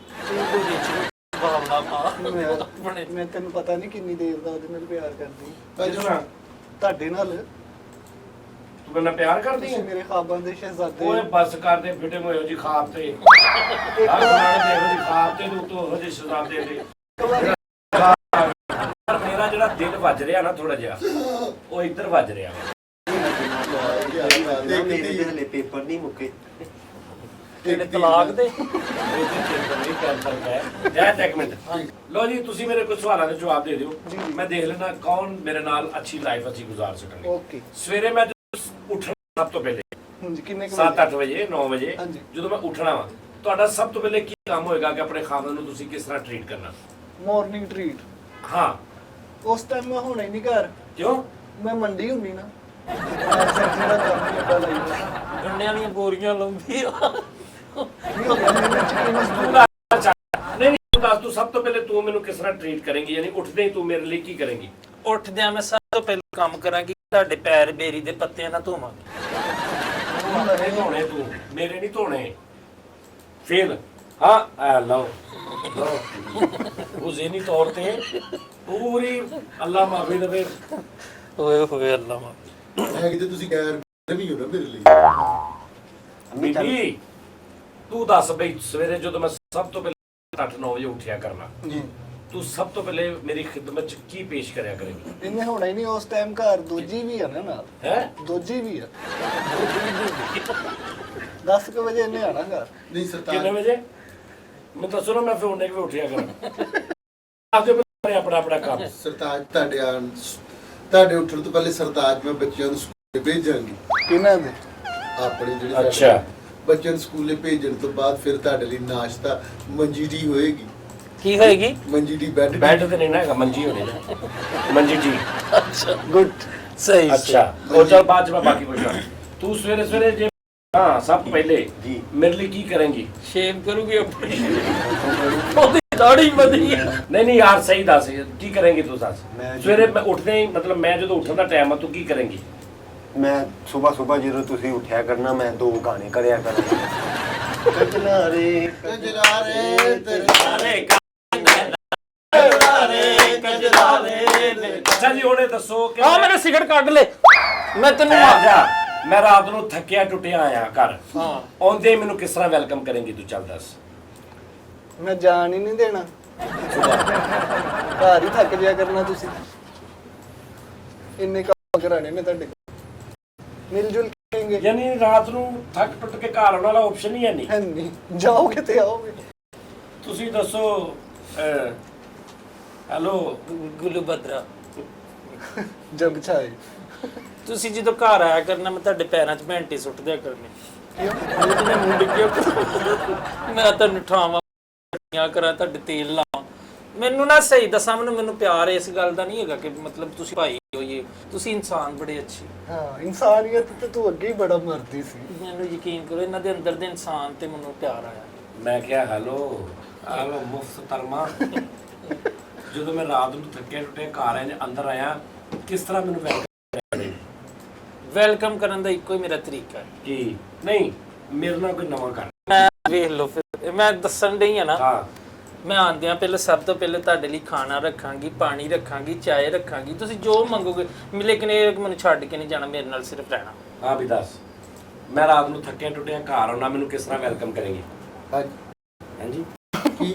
ਤੂੰ ਕੋਈ ਵਿੱਚ ਭਾਵਨਾ ਪਾ ਬਣੇ ਮੈਂ ਤੈਨੂੰ ਪਤਾ ਨਹੀਂ ਕਿੰਨੀ ਦੇਰ ਦਾ ਉਹਦੇ ਨਾਲ ਪਿਆਰ ਕਰਦੀ ਅੱਛਾ ਤੁਹਾਡੇ ਨਾਲ ਤੂੰ ਮੈਨੂੰ ਪਿਆਰ ਕਰਦੀ ਤੁਸੀਂ ਹੈ ਮੇਰੇ ਖਾਬਾਂ ਦੇ ਸ਼ਹਿਜ਼ਾਦੇ ਓਏ ਬੱਸ ਕਰਦੇ ਫਿਟੇ ਹੋਏ ਹੋ ਜੀ ਖਾਬ ਤੇ ਆਹ ਨਾਲ ਦੇ ਹੋ ਜੀ ਖਾਬ ਤੇ ਤੂੰ ਤੋਂ ਹੋ ਜੀ ਸ਼ਹਜ਼ਾਦੇ ਦੇ ਪਰ ਮੇਰਾ ਜਿਹੜਾ ਦਿਲ ਵੱਜ ਰਿਹਾ ਨਾ ਥੋੜਾ ਜਿਹਾ ਉਹ ਇੱਧਰ ਵੱਜ ਰਿਹਾ ਵਾ। ਮੇਰੇ ਤੇ ਹਲੇ ਪੇਪਰ ਨਹੀਂ ਮੁੱਕੇ ਜਿਹੜੇ ਤਲਾਕ ਦੇ ਇੱਕ ਮਿੰਟ ਲੋ ਜੀ ਤੁਸੀਂ ਮੇਰੇ ਕੁਝ ਸਵਾਲਾਂ ਦੇ ਜਵਾਬ ਦੇ ਦਿਓ ਮੈਂ ਦੇਖ ਲੈਣਾ ਕੌਣ ਮੇਰੇ ਨਾਲ ਅੱਛੀ ਲਾਈਫ ਅਸੀਂ ਗੁਜ਼ਾਰ ਸਕਾਂਗੇ ਓਕੇ ਸਵੇਰੇ ਮੈਂ ਉੱਠਣਾ ਸਭ ਤੋਂ ਪਹਿਲੇ ਹਾਂਜੀ ਕਿੰਨੇ 7-8 ਵਜੇ 9 ਵਜੇ ਹਾਂਜੀ। ਜਦੋਂ ਮੈਂ ਉੱਠਣਾ ਵਾ ਤੁਹਾਡਾ ਸਭ ਤੋਂ ਪਹਿਲੇ ਕੀ ਕੰਮ ਹੋਏਗਾ ਕਿ ਆਪਣੇ ਖਾਨਦਾਨ ਨੂੰ ਤੁਸੀਂ ਕਿਸ ਤਰ੍ਹਾਂ ਟ੍ਰੀਟ ਕਰਨਾ ਮਾਰਨਿੰਗ ਟ੍ਰੀਟ ਹਾਂ ਉਸ ਟਾਈਮ ਮੈਂ ਹੋਣਾ ਹੀ ਨਹੀਂ ਘਰ ਕਿਉਂ ਮੈਂ ਮੰਡੀ ਹੁੰਨੀ ਨਾ ਸਬਜ਼ੀ ਦਾ ਕੰਮ ਹੀ ਏਦਾਂ ਲਾਈਦਾ ਗੰਡਿਆਂ ਦੀਆਂ ਬੋਰੀਆਂ ਲਾਉਂਦੀ ਆ ਨਹੀਂ ਹੋ ਗਿਆ ਮੈਨੂੰ ਯਕੀਨ ਤੂੰ ਦੱਸ ਨਹੀਂ ਨਹੀਂ ਤੂੰ ਦੱਸ ਤੂੰ ਸਭ ਤੋਂ ਪਹਿਲੇ ਤੂੰ ਮੈਨੂੰ ਕਿਸ ਤਰ੍ਹਾਂ ਟ੍ਰੀਟ ਕਰੇਂਗੀ ਯਾਨੀ ਉੱਠਦੇ ਹੀ ਤੂੰ ਮੇਰੇ ਲਈ ਕੀ ਕਰੇਂਗੀ ਉੱਠਦਿਆਂ ਮੈਂ ਸਭ ਤੋਂ ਪਹਿਲਾਂ ਕੰਮ ਕਰਾਂਗੀ ਤੁਹਾਡੇ ਪੈਰ ਬੇਰੀ ਦੇ ਪੱਤਿਆਂ ਨਾਲ ਧੋਵਾਂਗੀ ਨਹੀਂ ਧੋਣੇ ਤੂੰ ਮੇਰੇ ਨਹੀਂ ਧੋਣੇ ਫੇਲ ਹਾਂ ਆ ਲਓ ਉਹ ਜ਼ਹਿਨੀ ਤੌਰ ਤੇ ਪੂਰੀ ਅੱਲਾ ਮਾਫੀ ਦੇਵੇ ਓਏ ਹੋਏ ਅੱਲਾ ਮਾ ਹੈ ਕਿਤੇ ਤੁਸੀਂ ਗੈਰ ਨਹੀਂ ਹੋ ਨਾ ਮੇਰੇ ਲਈ ਬੀਬੀ ਤੂੰ ਦੱਸ ਬਈ ਸਵੇਰੇ ਜਦੋਂ ਮੈਂ ਸਭ ਤੋਂ ਪਹਿਲੇ 8-9 ਵਜੇ ਉੱਠਿਆ ਕਰਨਾ ਤੂੰ ਸਭ ਤੋਂ ਪਹਿਲੇ ਮੇਰੀ ਖਿਦਮਤ ਚ ਕੀ ਪੇਸ਼ ਕਰਿਆ ਕਰੇਗੀ ਇਹਨੇ ਹੋਣਾ ਹੀ ਨਹੀਂ ਉਸ ਟਾਈਮ ਘਰ ਦੋਜੀ ਵੀ ਆ ਨਾ ਨਾਲ ਹੈ ਦੋਜੀ ਵੀ ਆ 10 ਵਜੇ ਇਹਨੇ ਆਣਾ ਘਰ ਨਹੀਂ ਕਿੰਨੇ ਸਰਤਾਜ ਵਜੇ ਮੈਂ ਦੱਸੋ ਨਾ ਮੈਂ ਫਿਰ ਉਹਨੇ ਕਿ ਉੱਠਿਆ ਕਰਾਂ ਆਪਦੇ ਪਹਿਲੇ ਆਪਣਾ ਆਪਣਾ ਕੰਮ ਸਰਤਾਜ ਤੁਹਾਡੇ ਉੱਠਣ ਤੋਂ ਪਹਿਲੇ ਸਰਤਾਜ ਮੈਂ ਬੱਚਿਆਂ ਨੂੰ ਸਕੂਲੇ ਭੇਜਾਂਗੀ ਕਿਹਨਾਂ ਦੇ ਆਪਣੇ ਜਿਹੜੇ ਸਾਡੇ ਅੱਛਾ। ਬੱਚਿਆਂ ਨੂੰ ਸਕੂਲੇ ਭੇਜਣ ਤੋਂ ਬਾਅਦ ਫਿਰ ਤੁਹਾਡੇ ਲਈ ਨਾਸ਼ਤਾ ਮੰਜੀਰੀ ਹੋਏਗੀ ਕੀ ਹੋਏਗੀ ਮੰਜੀਰੀ ਬੈੱਡ ਬੈੱਡ ਤੇ ਨਹੀਂ ਨਾ ਹੈਗਾ ਮੰਜੀ ਹੋਣੀ ਨਾ ਮੰਜੀ ਜੀ ਅੱਛਾ ਗੁੱਡ ਸਹੀ ਅੱਛਾ ਉਹ ਚਲ ਬਾਅਦ ਚ ਮੈਂ ਬਾਕੀ ਪੁੱਛਾਂ ਤੂੰ ਸਵੇਰੇ ਸਵੇਰੇ ਜੇ ਹਾਂ ਸਭ ਤੋਂ ਪਹਿਲੇ ਜੀ। ਮੇਰੇ ਲਈ ਕੀ ਕਰੇਂਗੀ ਸ਼ੇਵ ਕਰੂਗੀ ਆਪਣੀ ਉਹਦੀ ਦਾੜੀ ਵਧੀ ਆ ਨਹੀਂ ਨਹੀਂ ਯਾਰ ਸਹੀ ਦੱਸ ਕੀ ਕਰੇਂਗੀ ਤੂੰ ਦੱਸ ਮੈਂ ਸਵੇਰੇ ਮੈਂ ਉੱਠਦੇ ਹੀ ਮਤਲਬ ਮੈਂ ਜਦੋਂ ਉੱਠਣ ਦਾ ਟਾਈਮ ਆ ਤੂੰ ਕੀ ਕਰੇਂਗੀ ਮੈਂ ਸਵੇਰ ਜਦੋਂ ਤੁਸੀਂ ਉੱਠਿਆ ਕਰਨਾ ਮੈਂ 2 ਗਾਣੇ ਕਰਿਆ ਕਰਾਂ ਕਜਲਾ ਰੇ ਕਜਲਾਰੇ ਤੇਰੇ ਅੱਛਾ ਜੀ ਉਹਨੇ ਦੱਸੋ ਕਿ ਆ ਮੇਰੇ ਸਿਗਰਟ ਕੱਢ ਲੈ ਮੈਂ ਤੈਨੂੰ ਠਹਿਰ ਜਾ। ਮੈਂ ਰਾਤ ਨੂੰ ਥੱਕਿਆ ਟੁੱਟਿਆ ਆਇਆ ਘਰ ਹਾਂ ਆਉਂਦੇ ਹੀ ਮੈਨੂੰ ਕਿਸ ਤਰ੍ਹਾਂ ਵੈਲਕਮ ਕਰੇਂਗੀ ਤੂੰ ਚੱਲ ਦੱਸ ਮੈਂ ਜਾਣ ਹੀ ਨਹੀਂ ਦੇਣਾ ਘਰ ਹੀ ਥੱਕ ਜਿਆ ਕਰਨਾ ਤੁਸੀਂ ਇੰਨੇ ਕੰਮ ਕਰਾਣੇ ਨੇ ਤੁਹਾਡੇ ਮਿਲ ਜੁਲ ਕਰਾਂਗੇ ਯਾਨੀ ਰਾਤ ਨੂੰ ਥੱਕ ਟੁੱਟ ਕੇ ਘਰ ਆਉਣ ਵਾਲਾ ਆਪਸ਼ਨ ਹੀ ਹੈ ਨਹੀਂ ਹੈ ਨਹੀਂ ਜਾਓਗੇ ਤੇ ਆਓਗੇ ਤੁਸੀਂ ਦੱਸੋ ਹੈਲੋ ਗੁੱਲੂ ਬਦਰਾ ਜਗ ਛਾਏ ਤੁਸੀਂ ਜਦੋਂ ਘਰ ਆਇਆ ਕਰਨਾ ਮੈਂ ਤੁਹਾਡੇ ਪੈਰਾਂ 'ਚ ਭੈਂਟੀ ਸੁੱਟ ਦਿਆ ਕਰਨੀ ਕਿਉਂ ਮੈਂ ਮੁੰਡ ਕਿਉਂ ਮੈਂ ਤੁਹਾਨੂੰ ਠਾਵਾਂ ਕਰਾਂ ਤੁਹਾਡੇ ਤੇਲ ਲਾਵਾਂ ਮੈਨੂੰ ਨਾ ਸਹੀ ਦੱਸਾਂ ਮੈਨੂੰ ਪਿਆਰ ਇਸ ਗੱਲ ਦਾ ਨਹੀਂ ਹੈਗਾ ਕਿ ਮਤਲਬ ਤੁਸੀਂ ਭਾਈ ਹੋਈਏ ਤੁਸੀਂ ਇਨਸਾਨ ਬੜੇ ਅੱਛੇ ਹਾਂ ਇਨਸਾਨੀਅਤ ਤੇ ਤੂੰ ਅੱਗੇ ਹੀ ਬੜਾ ਮਰਦੀ ਸੀ ਮੈਨੂੰ ਯਕੀਨ ਕਰੋ ਇਹਨਾਂ ਦੇ ਅੰਦਰ ਦੇ ਇਨਸਾਨ ਤੇ ਮੈਨੂੰ ਪਿਆਰ ਆਇਆ ਮੈਂ ਕਿਹਾ ਹੈਲੋ ਮੁਫਤ ਤਰਮਾ ਜਦੋਂ ਮੈਂ ਰਾਤ ਨੂੰ ਥੱਕਿਆ ਟੁੱਟਿਆ ਘਰ ਆਇਆ ਅੰਦਰ ਆਇਆ ਕਿਸ ਤਰ੍ਹਾਂ ਮੈਨੂੰ ਵੈਲਕਮ ਕਰਨ ਦਾ ਇੱਕੋ ਹੀ ਮੇਰਾ ਤਰੀਕਾ ਹੈ ਕੀ ਨਹੀਂ ਮੇਰੇ ਨਾਲ ਕੋਈ ਨਵਾਂ ਕਰ ਮੈਂ ਵੇਖ ਲਓ ਫਿਰ ਮੈਂ ਦੱਸਣ ਡਈ ਆ ਨਾ ਹਾਂ ਮੈਂ ਆਂਦਿਆਂ ਪਹਿਲੇ ਸਭ ਤੋਂ ਪਹਿਲੇ ਤੁਹਾਡੇ ਲਈ ਖਾਣਾ ਰੱਖਾਂਗੀ ਪਾਣੀ ਰੱਖਾਂਗੀ ਚਾय ਰੱਖਾਂਗੀ ਤੁਸੀਂ ਜੋ ਮੰਗੋਗੇ ਲੇਕਿਨ ਇਹ ਮੈਨੂੰ ਛੱਡ ਕੇ ਨਹੀਂ ਜਾਣਾ ਮੇਰੇ ਨਾਲ ਸਿਰਫ ਰਹਿਣਾ ਹਾਂ ਵੀ ਦੱਸ ਮੈਂ ਰਾਤ ਨੂੰ ਥੱਕਿਆ ਟੁੱਟਿਆ ਘਰ ਆਉਣਾ ਮੈਨੂੰ ਕਿਸ ਤਰ੍ਹਾਂ ਵੈਲਕਮ ਕਰੇਗੀ ਹਾਂਜੀ ਕੀ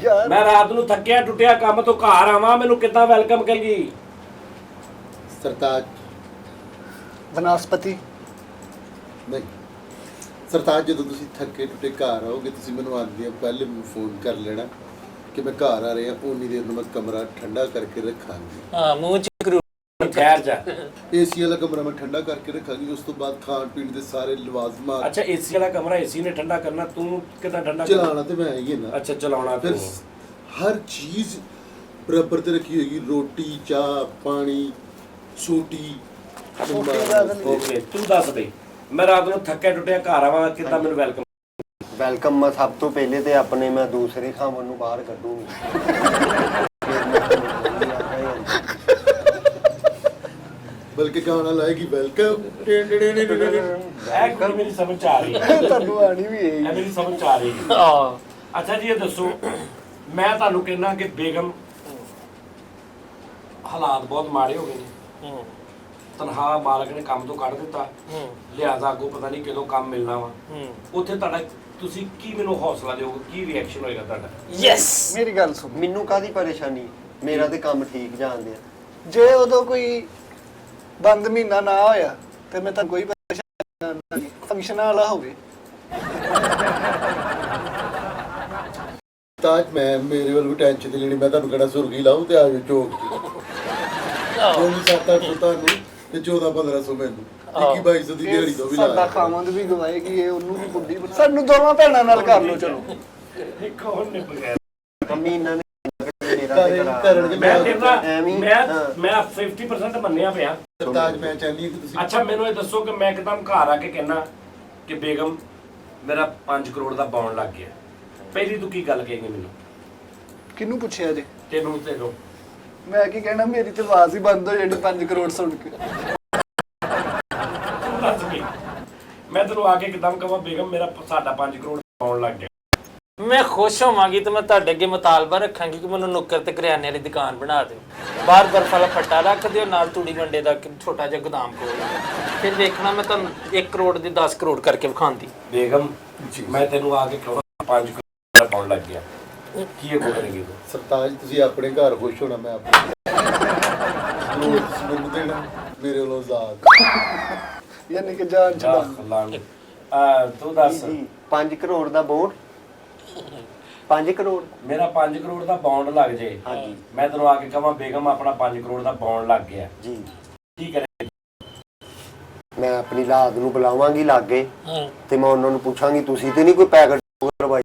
ਯਾਰ ਮੈਂ ਰਾਤ ਨੂੰ ਥੱਕਿਆ ਟੁੱਟਿਆ ਕੰਮ ਤੋਂ ਘਰ ਆਵਾਂ ਮੈਨੂੰ ਕਿੱਦਾਂ ਵੈਲਕਮ ਕਰੇਗੀ ਸਰਤਾਜ ਬਨਸਪਤੀ ਨਹੀਂ ਸਰਤਾਜ ਜਦੋਂ ਤੁਸੀਂ ਥੱਕੇ ਟੁੱਟੇ ਘਰ ਆਓਗੇ ਤੁਸੀਂ ਮੈਨੂੰ ਆਉਂਦੇ ਪਹਿਲੇ ਮੈਨੂੰ ਫੋਨ ਕਰ ਲੈਣਾ ਕਿ ਮੈਂ ਘਰ ਆ ਰਿਹਾ ਉਨੀ ਦੇਰ ਨੂੰ ਮੈਂ ਕਮਰਾ ਠੰਡਾ ਕਰਕੇ ਰੱਖਾਂਗੀ ਹਾਂ ਮੂੰਹ ਚ ਕਰੂ ਠਹਿਰ ਜਾ ਏਸੀ ਵਾਲਾ ਕਮਰਾ ਮੈਂ ਠੰਡਾ ਕਰਕੇ ਰੱਖਾਂਗੀ ਉਸ ਤੋਂ ਬਾਅਦ ਖਾਣ ਪੀਣ ਦੇ ਸਾਰੇ ਲਵਾਜ਼ਮਾਤ ਅੱਛਾ ਏਸੀ ਵਾਲਾ ਕਮਰਾ ਏਸੀ ਨੇ ਠੰਡਾ ਕਰਨਾ ਤੂੰ ਕਿੱਦਾਂ ਠੰਡਾ ਚਲਾਉਣਾ ਤੇ ਮੈਂ ਹੀ ਹੈ ਨਾ ਅੱਛਾ ਚਲਾਉਣਾ ਫਿਰ ਤੂੰ ਹਰ ਚੀਜ਼ ਬਰਾਬਰ ਤੇ ਰੱਖੀ ਹੋਏਗੀ ਰੋਟੀ ਚਾਹ ਪਾਣੀ ਛੋਟੀ ਓਕੇ ਤੂੰ ਦੱਸ ਬਈ ਮੈਂ ਰਾਤ ਨੂੰ ਥੱਕਿਆ ਟੁੱਟਿਆ ਘਰ ਆਵਾਂ ਕਿੱਦਾਂ ਮੈਨੂੰ ਵੈਲਕਮ ਵੈਲਕਮ ਮੈਂ ਸਭ ਤੋਂ ਪਹਿਲੇ ਤੇ ਆਪਣੇ ਮੈਂ ਦੂਸਰੇ ਖਾਵਣ ਨੂੰ ਬਾਹਰ ਕੱਢੂੰਗੀ ਬਲਕਿ ਗਾਣਾ ਲਾਏਗੀ ਵੈਲਕਮ ਇਹ ਕੁੜੀ ਮੇਰੀ ਸਮਝ ਚ ਆ ਰਹੀ ਹੈ ਤੁਹਾਨੂੰ ਆਣੀ ਵੀ ਇਹ ਹੈ ਮੇਰੀ ਸਮਝ ਚ ਆ ਰਹੀ ਹੈ ਹਾਂ ਅੱਛਾ ਜੀ ਇਹ ਦੱਸੋ ਮੈਂ ਤੁਹਾਨੂੰ ਕਹਿਣਾ ਕਿ ਬੇਗਮ ਹਾਲਾਤ ਬਹੁਤ ਮਾੜੇ ਹੋ ਗਏ ਨੇ ਤਨਖਾਹ ਮਾਲਕ ਨੇ ਕੰਮ ਤੋਂ ਕੱਢ ਦਿੱਤਾ ਲਿਆਜ਼ਾ ਅੱਗੋਂ ਪਤਾ ਨਹੀਂ ਕਦੋਂ ਕੰਮ ਮਿਲਣਾ ਵਾ ਉੱਥੇ ਤੁਹਾਡਾ ਤੁਸੀਂ ਕੀ ਮੈਨੂੰ ਹੌਸਲਾ ਦਿਓਗੇ ਕੀ ਰਿਐਕਸ਼ਨ ਹੋਏਗਾ ਤੁਹਾਡਾ ਯੈਸ ਮੇਰੀ ਗੱਲ ਸੁਣ ਮੈਨੂੰ ਕਾਹਦੀ ਪਰੇਸ਼ਾਨੀ ਮੇਰਾ ਤੇ ਕੰਮ ਠੀਕ ਜਾਂਦੇ ਆ ਜੇ ਉਦੋਂ ਕੋਈ ਬੰਦ ਮਹੀਨਾ ਨਾ ਹੋਇਆ ਤੇ ਮੈਂ ਤਾਂ ਕੋਈ ਪਰੇਸ਼ਾਨੀ ਨਹੀਂ ਫੰਕਸ਼ਨ ਵਾਲਾ ਹੋਵੇ ਤਾਂ ਮੈਂ ਮੇਰੇ ਵੱਲ ਵੀ ਟੈਨਸ਼ਨ ਨਹੀਂ ਲੈਣੀ, ਮੈਂ ਤੁਹਾਨੂੰ ਕਿਹੜਾ ਸੁਰਗੀ ਲਾਉ ਤੇ ਆ ਜਾਓ ਚੌਕ ਤੇ ਉਹ 7-800 ਤੁਹਾਨੂੰ ਤੇ 14-1500 ਮੈਨੂੰ 21-2200 ਦੀ ਦਿਹਾੜੀ ਤੋਂ ਵੀ ਲਾ ਸਾਡਾ ਖਾਵੰਦ ਵੀ ਗਵਾਏਗੀ, ਇਹ ਉਹਨੂੰ ਵੀ ਬੁੱਢੀ ਸਾਨੂੰ ਦੋਵਾਂ ਭੈਣਾਂ ਨਾਲ ਕਰ ਲਓ ਚਲੋ। ਕੌਣ ਨੇ ਬਗੈਰ ਮੰਮੀ ਇਹਨਾਂ ਨੇ ਮੇਰਾ ਤੇ ਕਰਾ ਕਰਨਗੇ। ਮੈਂ ਤੇਰਾ ਐਵੇਂ ਹੀ, ਮੈਂ 50% ਮੰਨਿਆ ਪਿਆ। ਸਰਤਾਜ ਮੈਂ ਚਾਹੁੰਦੀ ਹਾਂ ਕਿ ਤੁਸੀਂ ਅੱਛਾ ਮੈਨੂੰ ਇਹ ਦੱਸੋ ਕਿ ਮੈਂ ਇੱਕਦਮ ਘਰ ਆ ਕੇ ਕਹਿਣਾ ਕਿ ਬੇਗਮ ਮੇਰਾ 5 ਕਰੋੜ ਦਾ ਬੌਂਡ ਲੱਗ ਗਿਆ, ਪਹਿਲੀ ਤੂੰ ਕੀ ਗੱਲ ਕਹੇਂਗੀ ਮੈਨੂੰ? ਕਿਹਨੂੰ ਪੁੱਛਿਆ ਜੇ? ਤੈਨੂੰ ਮੈਂ ਕੀ ਕਹਿਣਾ, ਮੇਰੀ ਤੇ ਆਵਾਜ਼ ਹੀ ਬੰਦ ਹੋ ਜਾਣੀ 5 ਕਰੋੜ ਸੁਣ ਕੇ। ਤੂੰ ਦੱਸ ਵੀ ਮੈਂ ਤੈਨੂੰ ਆ ਕੇ ਇੱਕਦਮ ਕਹਾਂ ਬੇਗਮ ਮੇਰਾ ਸਾਡਾ 5 ਕਰੋੜ ਬੌਂਡ ਲੱਗ ਗਿਆ, ਮੈਂ ਖੁਸ਼ ਹੋਵਾਂਗੀ ਤੇ ਮੈਂ ਤੁਹਾਡੇ ਅੱਗੇ ਮੁਤਾਲਬਾ ਰੱਖਾਂਗੀ ਕਿ ਮੈਨੂੰ ਨੁੱਕਰ ਤੇ ਕਰਿਆਨੇ ਵਾਲੀ ਦੁਕਾਨ ਬਣਾ ਦਿਓ, ਬਾਹਰ ਬਰਫ ਵਾਲਾ ਫੱਟਾ ਰੱਖ ਦਿਓ, ਨਾਲ ਤੂੜੀ ਮੰਡੇ ਦਾ ਛੋਟਾ ਜਿਹਾ ਗੋਦਾਮ ਕੋਲ, ਫਿਰ ਵੇਖਣਾ ਮੈਂ ਤੁਹਾਨੂੰ 1 ਕਰੋੜ ਦੀ 10 ਕਰੋੜ ਕਰਕੇ ਵਿਖਾਉਂਦੀ। ਬੇਗਮ ਮੈਂ ਤੈਨੂੰ ਆ ਕੇ ਕਹਾਂ 5 ਕਰੋੜ ਦਾ ਬੌਂਡ ਲੱਗ ਗਿਆ, ਕੀ ਅੱਗੋਂ ਕਰੇਂਗੀ ਤੂੰ? ਸਰਤਾਜ ਤੁਸੀਂ ਆਪਣੇ ਘਰ ਖੁਸ਼ ਹੋਣਾ, ਮੈਂ ਆਪਣੇ ਲੋੜ ਤੁਸੀਂ ਮੈਨੂੰ ਦੇਣਾ, ਮੇਰੇ ਵੱਲੋਂ ਆਜ਼ਾਦ। ਯਾਨੀ ਕਿ ਜਾਨ ਛਡਾ। ਤੂੰ ਦੱਸ 5 ਕਰੋੜ ਦਾ ਬੋਂਡ 5 ਕਰੋੜ ਮੇਰਾ 5 ਕਰੋੜ ਦਾ ਬੌਂਡ ਲੱਗ ਜੇ, ਹਾਂਜੀ ਮੈਂ ਤੈਨੂੰ ਆ ਕੇ ਕਹਾਂ ਬੇਗਮ ਆਪਣਾ 5 ਕਰੋੜ ਦਾ ਬੌਂਡ ਲੱਗ ਗਿਆ, ਜੀ। ਕੀ ਕਰੇ? ਮੈਂ ਆਪਣੀ ਲਾਦ ਨੂੰ ਬੁਲਾਵਾਂਗੀ ਲਾਗੇ ਤੇ ਮੈਂ ਉਹਨਾਂ ਨੂੰ ਪੁੱਛਾਂਗੀ ਤੁਸੀਂ ਤੇ ਨਹੀਂ ਕੋਈ ਪੈਕਟ ਕਰਵਾਈ?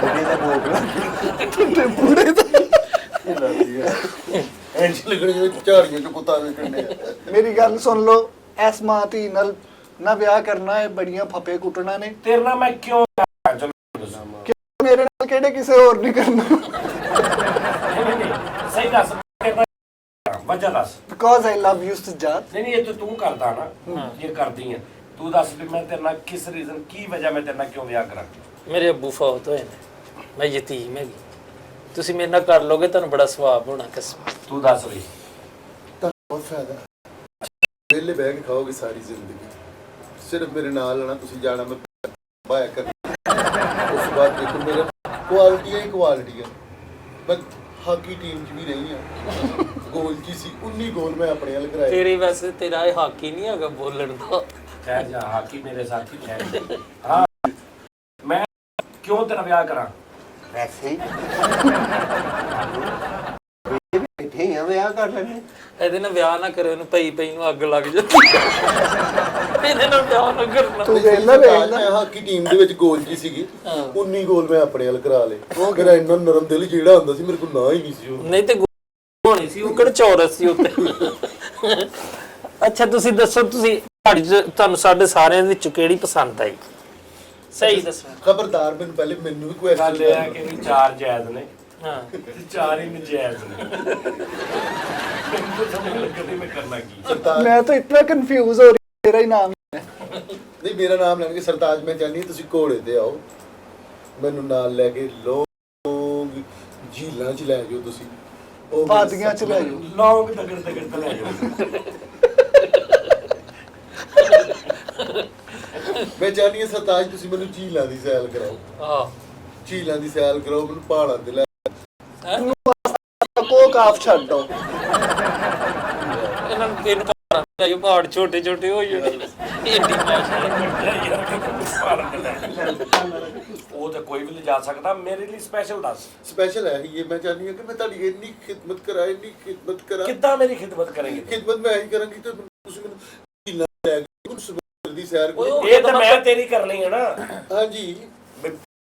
ਬੁੱਢੇ ਦਾ ਬੋਲ ਬੁੱਢੇ ਦਾ ਇੰਜ ਲੱਗਣ ਜਿਵੇਂ ਝਾੜੀਆਂ ਚ ਕੁੱਤਾ ਵੇਖਣੇ। ਮੇਰੀ ਗੱਲ ਸੁਣ ਲਓ, ਐਸ ਮਾਂ ਧੀ ਨਾਲ ਨਾ ਵਿਆਹ ਕਰਨਾ ਹੈ, ਬੜੀਆਂ ਫੱਪੇ ਕੁੱਟਣਾ ਨੇ। ਤੇਰੇ ਨਾਲ ਮੈਂ ਕਿਉਂ ਚਲੋ ਦੱਸੋ। ਮੇਰੇ ਨਾਲ ਕਿਹੜੇ ਕਿਸੇ ਹੋਰ ਨਹੀਂ ਕਰਨਾ। ਨਹੀਂ, ਸਹੀ ਦੱਸ ਤੇਰੇ ਨਾਲ ਵਜ੍ਹਾ ਦੱਸ। ਬਿਕੋਜ਼ ਆਈ ਲਵ ਯੂ ਸਜਾਦ। ਨਹੀਂ ਇਹ ਤਾਂ ਤੂੰ ਕਰਦਾ ਨਾ, ਇਹ ਕਰਦੀ ਆ ਤੂੰ, ਦੱਸ ਵੀ ਮੈਂ ਤੇਰੇ ਨਾਲ ਕਿਸ ਰੀਜ਼ਨ ਕੀ ਵਜ੍ਹਾ ਮੈਂ ਤੇਰੇ ਨਾਲ ਕਿਉਂ ਵਿਆਹ ਕਰਾਂ? ਮੇਰੇ ਅੱਬੂ ਫੌਤ ਹੋਏ ਨੇ, ਮੈਂ ਯਤੀਮ ਹੈਗੀ, ਤੁਸੀਂ ਮੇਰੇ ਨਾਲ ਕਰ ਲੋਗੇ, ਤੁਹਾਨੂੰ ਬੜਾ ਸਵਾਬ ਹੋਣਾ। ਕਸਮ ਤੂੰ ਦੱਸ ਵੀ ਤਾਂ ਬਹੁਤ ਫਾਇਦਾ, ਵਿਹਲੇ ਬਹਿ ਕੇ ਖਾਓਗੇ ਸਾਰੀ ਜ਼ਿੰਦਗੀ, ਸਿਰਫ ਮੇਰੇ ਨਾਲ ਆਣਾ, ਤੁਸੀਂ ਜਾਣਾ, ਮੈਂ ਬਾਇਆ ਕਰਨਾ। ਉਸ ਤੋਂ ਬਾਅਦ ਦੇਖੋ ਮੇਰੇ ਕੁਆਲਿਟੀਆਂ ਹੀ ਕੁਆਲਿਟੀਆਂ, ਮੈਂ ਹਾਕੀ ਟੀਮ 'ਚ ਵੀ ਰਹੀ ਹਾਂ, ਗੋਲ 'ਚ ਸੀ 19 ਗੋਲ ਮੈਂ ਆਪਣੇ ਵੱਲ ਕਰਾਏ। ਤੇਰੀ ਵੈਸੇ ਤੇਰਾ ਇਹ ਹੱਕ ਹੀ ਨਹੀਂ ਹੈਗਾ ਬੋਲਣ ਦਾ। ਠਹਿਰ ਜਾ ਹਾਕੀ ਮੇਰੇ ਸਾਥੀ ਠਹਿਰ। ਹਾਂ ਮੈਂ ਕਿਉਂ ਤੇਰਾ ਵਿਆਹ ਕਰਾਂ? ਵੈਸੇ ਹੀ ਬੈਠੇ ਆ ਵਿਆਹ ਕਰ ਲੈਣੇ। ਇਹਦੇ ਨਾਲ ਵਿਆਹ ਨਾ ਕਰੇ, ਉਹਨੂੰ ਪਈ ਨੂੰ ਅੱਗ ਲੱਗ ਜਾਂਦੀ। ਇਹਦੇ ਨਾਲ ਵਿਆਹ ਨਾ ਕਰਨਾ। ਤੂੰ ਵੇਖਦਾ ਮੈਂ ਹਾਕੀ ਟੀਮ ਦੇ ਵਿੱਚ ਗੋਲ 'ਚ ਸੀਗੀ, 19 ਗੋਲ ਮੈਂ ਆਪਣੇ ਵੱਲ ਕਰਾ ਲਏ। ਮੇਰਾ ਇੰਨਾ ਨਰਮ ਦਿਲ ਜਿਹੜਾ ਹੁੰਦਾ ਸੀ, ਮੇਰੇ ਕੋਲ ਨਾ ਹੀ ਨਹੀਂ ਸੀ ਉਹ। ਨਹੀਂ ਤੇ ਹੋਣੀ ਸੀ, ਉਹ ਕਿਹੜਾ ਚੌਰਸ ਸੀ ਉੱਤੇ। ਅੱਛਾ ਤੁਸੀਂ ਦੱਸੋ, ਤੁਹਾਨੂੰ ਸਾਡੇ ਸਾਰਿਆਂ ਵਿੱਚੋਂ ਕਿਹੜੀ ਪਸੰਦ ਆਈ? ਸਹੀ ਦੱਸੋ। ਖਬਰਦਾਰ ਮੈਨੂੰ ਪਹਿਲੇ ਮੈਨੂੰ ਵੀ ਕੋਈ ਗੱਲ ਇਹ ਹੈ ਕਿ ਵੀ 4 ਜਾਇਜ਼ ਨੇ ਹਾਂ ਤੇ 4 ਹੀ ਨਜਾਇਜ਼ ਨੇ। ਮੈਨੂੰ ਤਾਂ ਸਮਝ ਲੱਗਦੀ ਮੈਂ ਕਰਨਾ ਕੀ। ਸਰਤਾਜ ਮੈਂ ਤਾਂ ਇਤਨਾ ਕੰਫਿਊਜ਼ ਹੋ ਰਹੀ, ਤੇਰਾ ਹੀ ਨਾਮ ਨਹੀਂ, ਮੇਰਾ ਨਾਮ ਲੈਣਗੇ ਸਰਤਾਜ। ਮੈਂ ਚਾਹੁੰਦੀ ਹਾਂ ਤੁਸੀਂ ਘੋੜੇ ਤੇ ਆਓ, ਮੈਨੂੰ ਨਾਲ ਲੈ ਕੇ ਲੋਂਗ ਝੀਲਾਂ 'ਚ ਲੈ ਜਾਓ, ਤੁਸੀਂ ਉਹ ਬਾਦੀਆਂ 'ਚ ਲੈ ਜਾਓ। ਲੌਂਗ ਦਗੜ ਤੇ ਲੈ ਜਾਓ। ਮੈਂ ਚਾਹੁੰਦੀ ਹਾਂ ਸਰਤਾਜ ਤੁਸੀਂ ਮੈਨੂੰ ਝੀਲਾਂ ਦੀ ਸੈਲ ਕਰਾਓ, ਹਾਂ ਝੀਲਾਂ ਦੀ ਸੈਲ ਕਰਾਓ, ਮੈਨੂੰ ਪਹਾੜਾਂ ਤੇ ਲੈ ਕੋ ਕਾਫ ਛੱਡ ਦੋ। ਇਹਨਾਂ ਨੂੰ ਕਿਹਨੂੰ ਪਹਾੜਾਂ ਪਹਾੜ ਛੋਟੇ ਛੋਟੇ ਹੋ ਜਾਣੇ। ਉਹ ਤਾਂ ਕੋਈ ਵੀ ਲਿਜਾ ਸਕਦਾ, ਮੇਰੇ ਲਈ ਸਪੈਸ਼ਲ ਦੱਸ। ਸਪੈਸ਼ਲ ਹੈ ਇਹ। ਮੈਂ ਚਾਹੁੰਦੀ ਹਾਂ ਕਿ ਮੈਂ ਤੁਹਾਡੀ ਇੰਨੀ ਖਿਦਮਤ ਕਰਾਂ, ਇੰਨੀ ਖਿਦਮਤ ਕਰਾਂ। ਕਿੱਦਾਂ ਮੇਰੀ ਖਿਦਮਤ ਕਰੇਂਗੇ? ਖਿਦਮਤ ਮੈਂ ਇਹੀ ਕਰਾਂਗੀ ਤੇ ਤੁਸੀਂ ਮੈਨੂੰ ਝੀਲਾਂ ਲੈ ਕੇ ਮੈਨੂੰ ਸਵੇਰ ਦੀ ਸੈਰ ਕਰੋ। ਇਹ ਤਾਂ ਮੈਂ ਤੇਰੀ ਕਰਨੀ ਹੈ ਨਾ। ਹਾਂਜੀ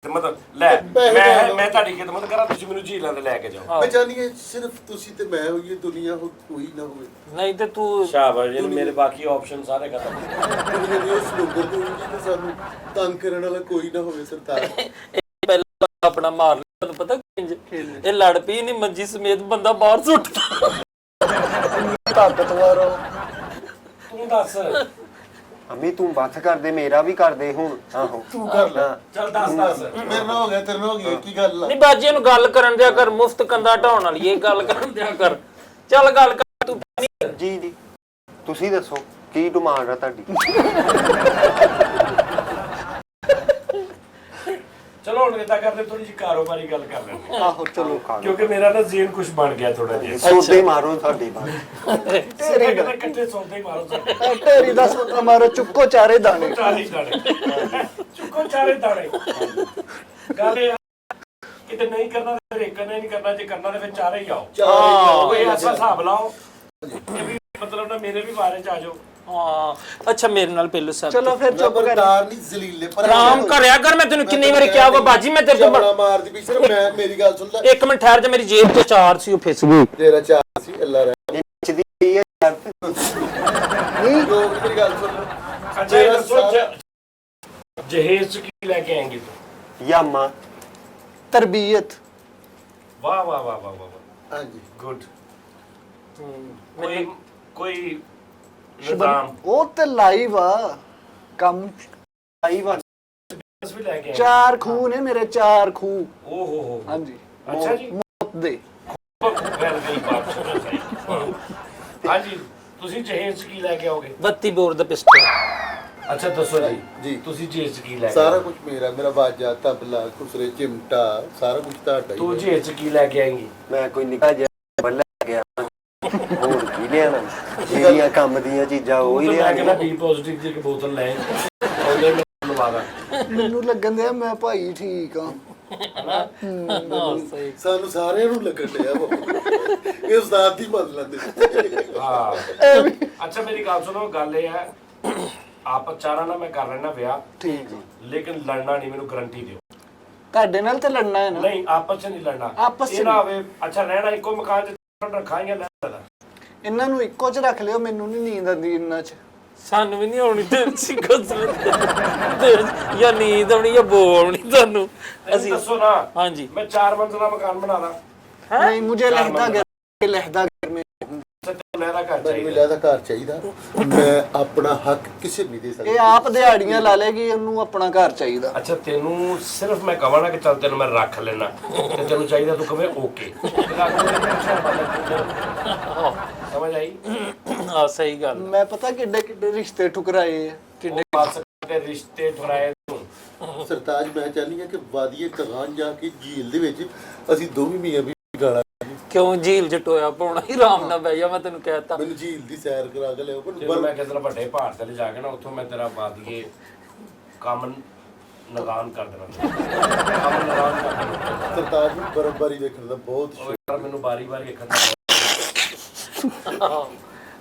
ਮਤਲਬ ਲੈ ਮੈਂ ਤੁਹਾਡੀ ਖਿਦਮਤ ਕਰਾਂ, ਤੁਸੀਂ ਮੈਨੂੰ ਝੀਲਾਂ ਤੇ ਲੈ ਕੇ ਜਾਓ। ਮੈਂ ਚਾਹੁੰਦੀ ਹਾਂ ਸਿਰਫ ਤੁਸੀਂ ਤੇ ਮੈਂ ਹੋਈਏ, ਦੁਨੀਆ ਹੋਰ ਕੋਈ ਨਾ ਹੋਵੇ। ਨਹੀਂ ਤੇ ਤੂੰ ਸ਼ਾਬਾਸ਼ ਜੀ, ਮੇਰੇ ਬਾਕੀ ਆਪਸ਼ਨ ਸਾਰੇ ਖਤਮ। ਦੁਨੀਆ ਦੀ ਉਸ ਲੋਗਰ ਤੇ ਹੋਊਗੀ ਤੇ ਸਾਨੂੰ ਤੰਗ ਕਰਨ ਵਾਲਾ ਕੋਈ ਨਾ ਹੋਵੇ ਸਰਤਾਜ। ਪਹਿਲਾਂ ਆਪਣਾ ਮਾਰ ਲਿਆ, ਤੁਹਾਨੂੰ ਪਤਾ ਕਿੰਜ ਇਹ ਲੜ ਪਈ ਨਹੀਂ, ਮੰਜੀ ਸਮੇਤ ਬੰਦਾ ਬਾਹਰ ਸੁੱਟਦਾ। ਤਾਕਤਵਰ ਹੋ। ਤੂੰ ਦੱਸ। ਅਮੀ ਤੂੰ ਬੱਥ ਕਰਦੇ, ਮੇਰਾ ਵੀ ਕਰਦੇ ਹੁਣ। ਆਹੋ ਤੂੰ ਕਰ ਲੈ। ਚੱਲ ਦੱਸ। ਮੇਰੇ ਨਾਲ ਹੋ ਗਿਆ, ਤੇਰੇ ਨਾਲ ਹੋ ਗਿਆ, ਕੀ ਗੱਲ ਆ? ਨਹੀਂ ਬਾਜੀਆਂ ਨੂੰ ਗੱਲ ਕਰਨ ਦਿਆ ਕਰ, ਮੁਫਤ ਕੰਦਾ ਢਾਉਣ ਵਾਲੀ ਇਹ ਗੱਲ ਕਰਨ ਦਿਆ ਕਰ। ਚੱਲ ਗੱਲ ਕਰ ਤੂੰ। ਜੀ ਜੀ ਤੁਸੀਂ ਦੱਸੋ ਕੀ ਡਿਮਾਂਡ ਆ ਤੁਹਾਡੀ? ਚਲੋ ਹੁਣ ਇਦਾਂ ਕਰਦੇ ਥੋੜੀ ਜਿਹੀ ਕਾਰੋਬਾਰੀ ਗੱਲ ਕਰ ਲੈਂਦੇ ਆਹੋ ਚਲੋ ਕਿਉਂਕਿ ਮੇਰਾ ਨਾ ਜ਼ੇਨ ਕੁਝ ਬਣ ਗਿਆ ਥੋੜਾ ਜਿਹਾ ਸੌਦੇ ਮਾਰੋ ਸਾਡੀ ਬਾਤ। ਤੇਰੇ ਦਾ ਇਕੱਠੇ ਸੌਦੇ ਹੀ ਮਾਰੋ ਸਾਡੇ ਢੇਰੀ ਦਾ ਸੋਤਾ ਮਾਰੋ, ਚੁੱਕੋ ਚਾਰੇ ਦਾਣੇ। ਚਾਰੇ ਦਾਣੇ ਚੁੱਕੋ ਚਾਰੇ ਦਾਣੇ ਗੱਲ ਇਹ ਆ, ਕਿਤੇ ਨਹੀਂ ਕਰਨਾ ਤੇ ਕਰਨਾ ਨਹੀਂ ਕਰਨਾ, ਜੇ ਕਰਨਾ ਤੇ ਫਿਰ ਚਾਰੇ ਹੀ ਆਓ। ਕੋਈ ਐਸਾ ਹਿਸਾਬ ਲਾਓ ਕਿ ਵੀ ਮਤਲਬ ਨਾ ਮੇਰੇ ਵੀ ਬਾਰੇ ਚ ਆ ਜਾਓ। ਹਾਂ ਅੱਛਾ ਮੇਰੇ ਨਾਲ ਪਹਿਲੋ ਸਰ ਚਲੋ ਫਿਰ ਚੁੱਪ ਕਰ। ਨੰਬਰਦਾਰ ਨਹੀਂ ਜ਼ਲੀਲੇ ਪਰ ਆਰਾਮ ਕਰਿਆ ਕਰ, ਮੈਂ ਤੈਨੂੰ ਕਿੰਨੀ ਵਾਰੀ ਕਿਹਾ ਵਾ ਬਾਜੀ, ਮੈਂ ਤੇਰੇ ਬੜਾ ਤੋਂ ਮਾਰਦੀ ਵੀ ਸਿਰ ਮੈਂ ਮੇਰੀ ਗੱਲ ਸੁਣ ਲੈ। ਇੱਕ ਮਿੰਟ ਠਹਿਰ ਜਾ, ਮੇਰੀ ਜੇਬ ਤੋਂ 4 ਸੀ ਉਹ ਫਿਸ ਗਈ। ਤੇਰਾ ਚਾਹ ਸੀ ਅੱਲਾ ਰਹਿ ਨੱਚਦੀ ਪਈ ਹੈ ਯਾਰ। ਨਹੀਂ ਲੋਕ ਮੇਰੀ ਗੱਲ ਸੁਣ ਲੈ। ਅੱਛਾ ਇਹ ਦੱਸੋ ਜਹੇਜ਼ ਚ ਕੀ ਲੈ ਕੇ ਆਏਂਗੇ ਤੂੰ? ਯਾਮਾ ਤਰਬੀਅਤ। ਵਾਹ ਵਾਹ ਵਾਹ ਵਾਹ ਵਾਹ, ਹਾਂਜੀ ਗੁੱਡ। ਕੋਈ ਨਿਜ਼ਾਮ ਉਹ ਤੇ ਲਾਈਵ ਆ ਕੰਮ। ਆਈ ਵਾਰ ਵੀ ਲੈ ਕੇ ਆਏ? 4 ਖੂਹ ਨੇ ਮੇਰੇ, 4 ਖੂਹ। ਓ ਹੋ ਹਾਂਜੀ ਅੱਛਾ ਜੀ, ਮੌਤ ਦੇ। ਗੱਲ ਗਈ ਬਾਤ ਸੁਣੋ ਸਹੀ। ਹਾਂਜੀ ਤੁਸੀਂ ਜਹੇਜ਼ ਚ ਕੀ ਲੈ ਕੇ ਆਓਗੇ? 32 ਬੋਰ ਦਾ ਪਿਸਟਲ। ਅੱਛਾ ਦੱਸੋ ਜੀ ਜੀ। ਤੁਸੀਂ ਜਹੇਜ਼ ਚ ਕੀ ਲੈ ਕੇ ਸਾਰਾ ਆਓਗੇ? ਕੁਝ ਮੇਰਾ ਬਾਜਾ ਤਬਲਾ ਖੁਸਰੇ ਚਿਮਟਾ ਸਾਰਾ ਕੁਝ ਤੁਹਾਡਾ ਤੂੰ ਹੀ ਹੈ। ਜਹੇਜ਼ ਚ ਕੀ ਲੈ ਕੇ ਆਏਂਗੀ? ਮੈਂ ਕੋਈ ਨਿੱਕਾ ਜਿਹਾ ਬੱਲਾ ਗਿਆ ਹੋਰ ਕੀ ਲਿਆਣਾ, ਜਿਹੜੀਆਂ ਕੰਮ ਦੀਆਂ ਚੀਜ਼ਾਂ ਉਹ ਹੀ ਤੂੰ ਤਾਂ ਮੈਂ ਕਹਿੰਦਾ ਲਿਆਣੀ। ਬੀ ਪੋਜ਼ਿਟਿਵ ਦੀ ਇੱਕ ਬੋਤਲ ਲੈ ਉਹਦੇ ਮੈਂ ਲਵਾਦਾ। ਮੈਨੂੰ ਲੱਗਣ ਦਿਆ ਮੈਂ ਭਾਈ ਠੀਕ ਆ। ਸਾਨੂੰ ਸਾਰਿਆਂ ਨੂੰ ਲੱਗਣ ਡਿਆ ਵਾ। ਇਹ ਉਸਤਾਦ ਦੀ ਮੰਨ ਲੈਂਦੇ। ਹਾਂ ਅੱਛਾ ਮੇਰੀ ਗੱਲ ਸੁਣੋ, ਗੱਲ ਇਹ ਹੈ ਆਪ ਚਾਰਾਂ ਨਾਲ ਮੈਂ ਕਰ ਲੈਣਾ ਵਿਆਹ, ਠੀਕ ਜੀ। ਲੇਕਿਨ ਲੜਨਾ ਨਹੀਂ, ਮੈਨੂੰ ਗਾਰੰਟੀ ਦਿਓ। ਤੁਹਾਡੇ ਨਾਲ ਤੇ ਲੜਨਾ ਹੈ ਨਾ। ਨਹੀਂ ਆਪਸ ਚ ਨਹੀਂ ਲੜਨਾ। ਆਪਸ ਚ ਇਹ ਨਾ ਹੋਵੇ ਅੱਛਾ ਰਹਿਣਾ ਇੱਕੋ ਮਕਾਨ ਚ ਰੱਖਾਂਗੇ ਲੈਣਾ। ਇਹਨਾਂ ਨੂੰ ਇੱਕੋ ਚ ਰੱਖ ਲਿਓ, ਮੈਨੂੰ ਨਹੀਂ ਨੀਂਦ ਆਉਂਦੀ ਇਹਨਾਂ ਚ। ਸਾਨੂੰ ਵੀ ਨਹੀਂ ਆਉਣੀ ਤੇ ਸੀ ਜਾਂ ਨੀਂਦ ਆਉਣੀ ਜਾਂ ਬੋ ਆਉਣੀ ਤੁਹਾਨੂੰ। ਅਸੀਂ ਦੱਸੋ ਨਾ। ਹਾਂਜੀ ਮੈਂ 4 ਮੰਜ਼ਲਾ ਮਕਾਨ ਬਣਾਦਾ। ਨਹੀਂ ਮੁਝੇ ਲਹਿਦਾ ਘਰ, ਲਹਿਦਾ ਘਰ में ਲੈਦਾ ਘਰ ਮੈਨੂੰ ਚਾਹੀਦਾ। ਮਿਲਿਆ ਦਾ ਘਰ ਚਾਹੀਦਾ। ਮੈਂ ਆਪਣਾ ਹੱਕ ਕਿਸੇ ਨੂੰ ਨਹੀਂ ਦੇ ਇਹ ਸਕਦਾ। ਆਪ ਦਿਹਾੜੀਆਂ ਲਾ ਲੇਗੀ, ਉਹਨੂੰ ਆਪਣਾ ਘਰ ਚਾਹੀਦਾ। ਅੱਛਾ ਤੈਨੂੰ ਸਿਰਫ ਮੈਂ ਕਹਾਂ ਨਾ ਕਿ ਚੱਲ ਤੈਨੂੰ ਮੈਂ ਰੱਖ ਲੈਣਾ ਤੇ ਤੈਨੂੰ ਚਾਹੀਦਾ ਤੂੰ ਕਵੇਂ ਓਕੇ। ਸਮਝ ਆਈ? ਹਾਂ ਸਹੀ ਗੱਲ। ਮੈਂ ਪਤਾ ਕਿੱਡੇ ਕਿੱਡੇ ਰਿਸ਼ਤੇ ਠੁਕਰਾਏ ਆ। ਕਿੰਨੇ ਬਸ ਦੇ ਰਿਸ਼ਤੇ ਠੁਰਾਏ ਤੂੰ। ਸਰਤਾਜ ਮੈਂ ਚਾਹਨੀ ਹਾਂ ਕਿ ਵਾਦੀਏ ਕਗਾਨ ਜਾ ਕੇ ਝੀਲ ਦੇ ਵਿੱਚ ਅਸੀਂ ਦੋਵੇਂ ਮੀਆਂ ਵੀ ਗਾਲਾਂ। ਕਿਉਂ ਝੀਲ ਚ ਟੋਇਆ ਪਾਉਣਾ ਹੀ ਆਰਾਮ ਨਾਲ ਬਹਿ ਜਾ, ਮੈਂ ਤੈਨੂੰ ਕਹਿਤਾ। ਮੈਨੂੰ ਝੀਲ ਦੀ ਸੈਰ ਕਰਾ ਕੇ ਲਿਆਓ। ਜਦੋਂ ਮੈਂ ਕਿਸੇ ਨਾਲ ਵੱਡੇ ਪਹਾੜ ਤੇ ਜਾ ਕੇ ਨਾ ਉੱਥੋਂ ਮੈਂ ਤੇਰਾ ਬਾਦੀਏ ਕੰਮ ਨਗਾਨ ਕਰ ਦੇਣਾ। ਕੰਮ ਨਗਾਨ ਕਰ ਦੇਣਾ। ਸਰਤਾਜ ਨੂੰ ਬਰਫ਼ਬਾਰੀ ਦੇਖਣ ਦਾ ਬਹੁਤ ਉਹ ਯਾਰ ਮੈਨੂੰ ਬਾਰੀ ਬਾਰੀ ਵੇਖਣ ਦਾ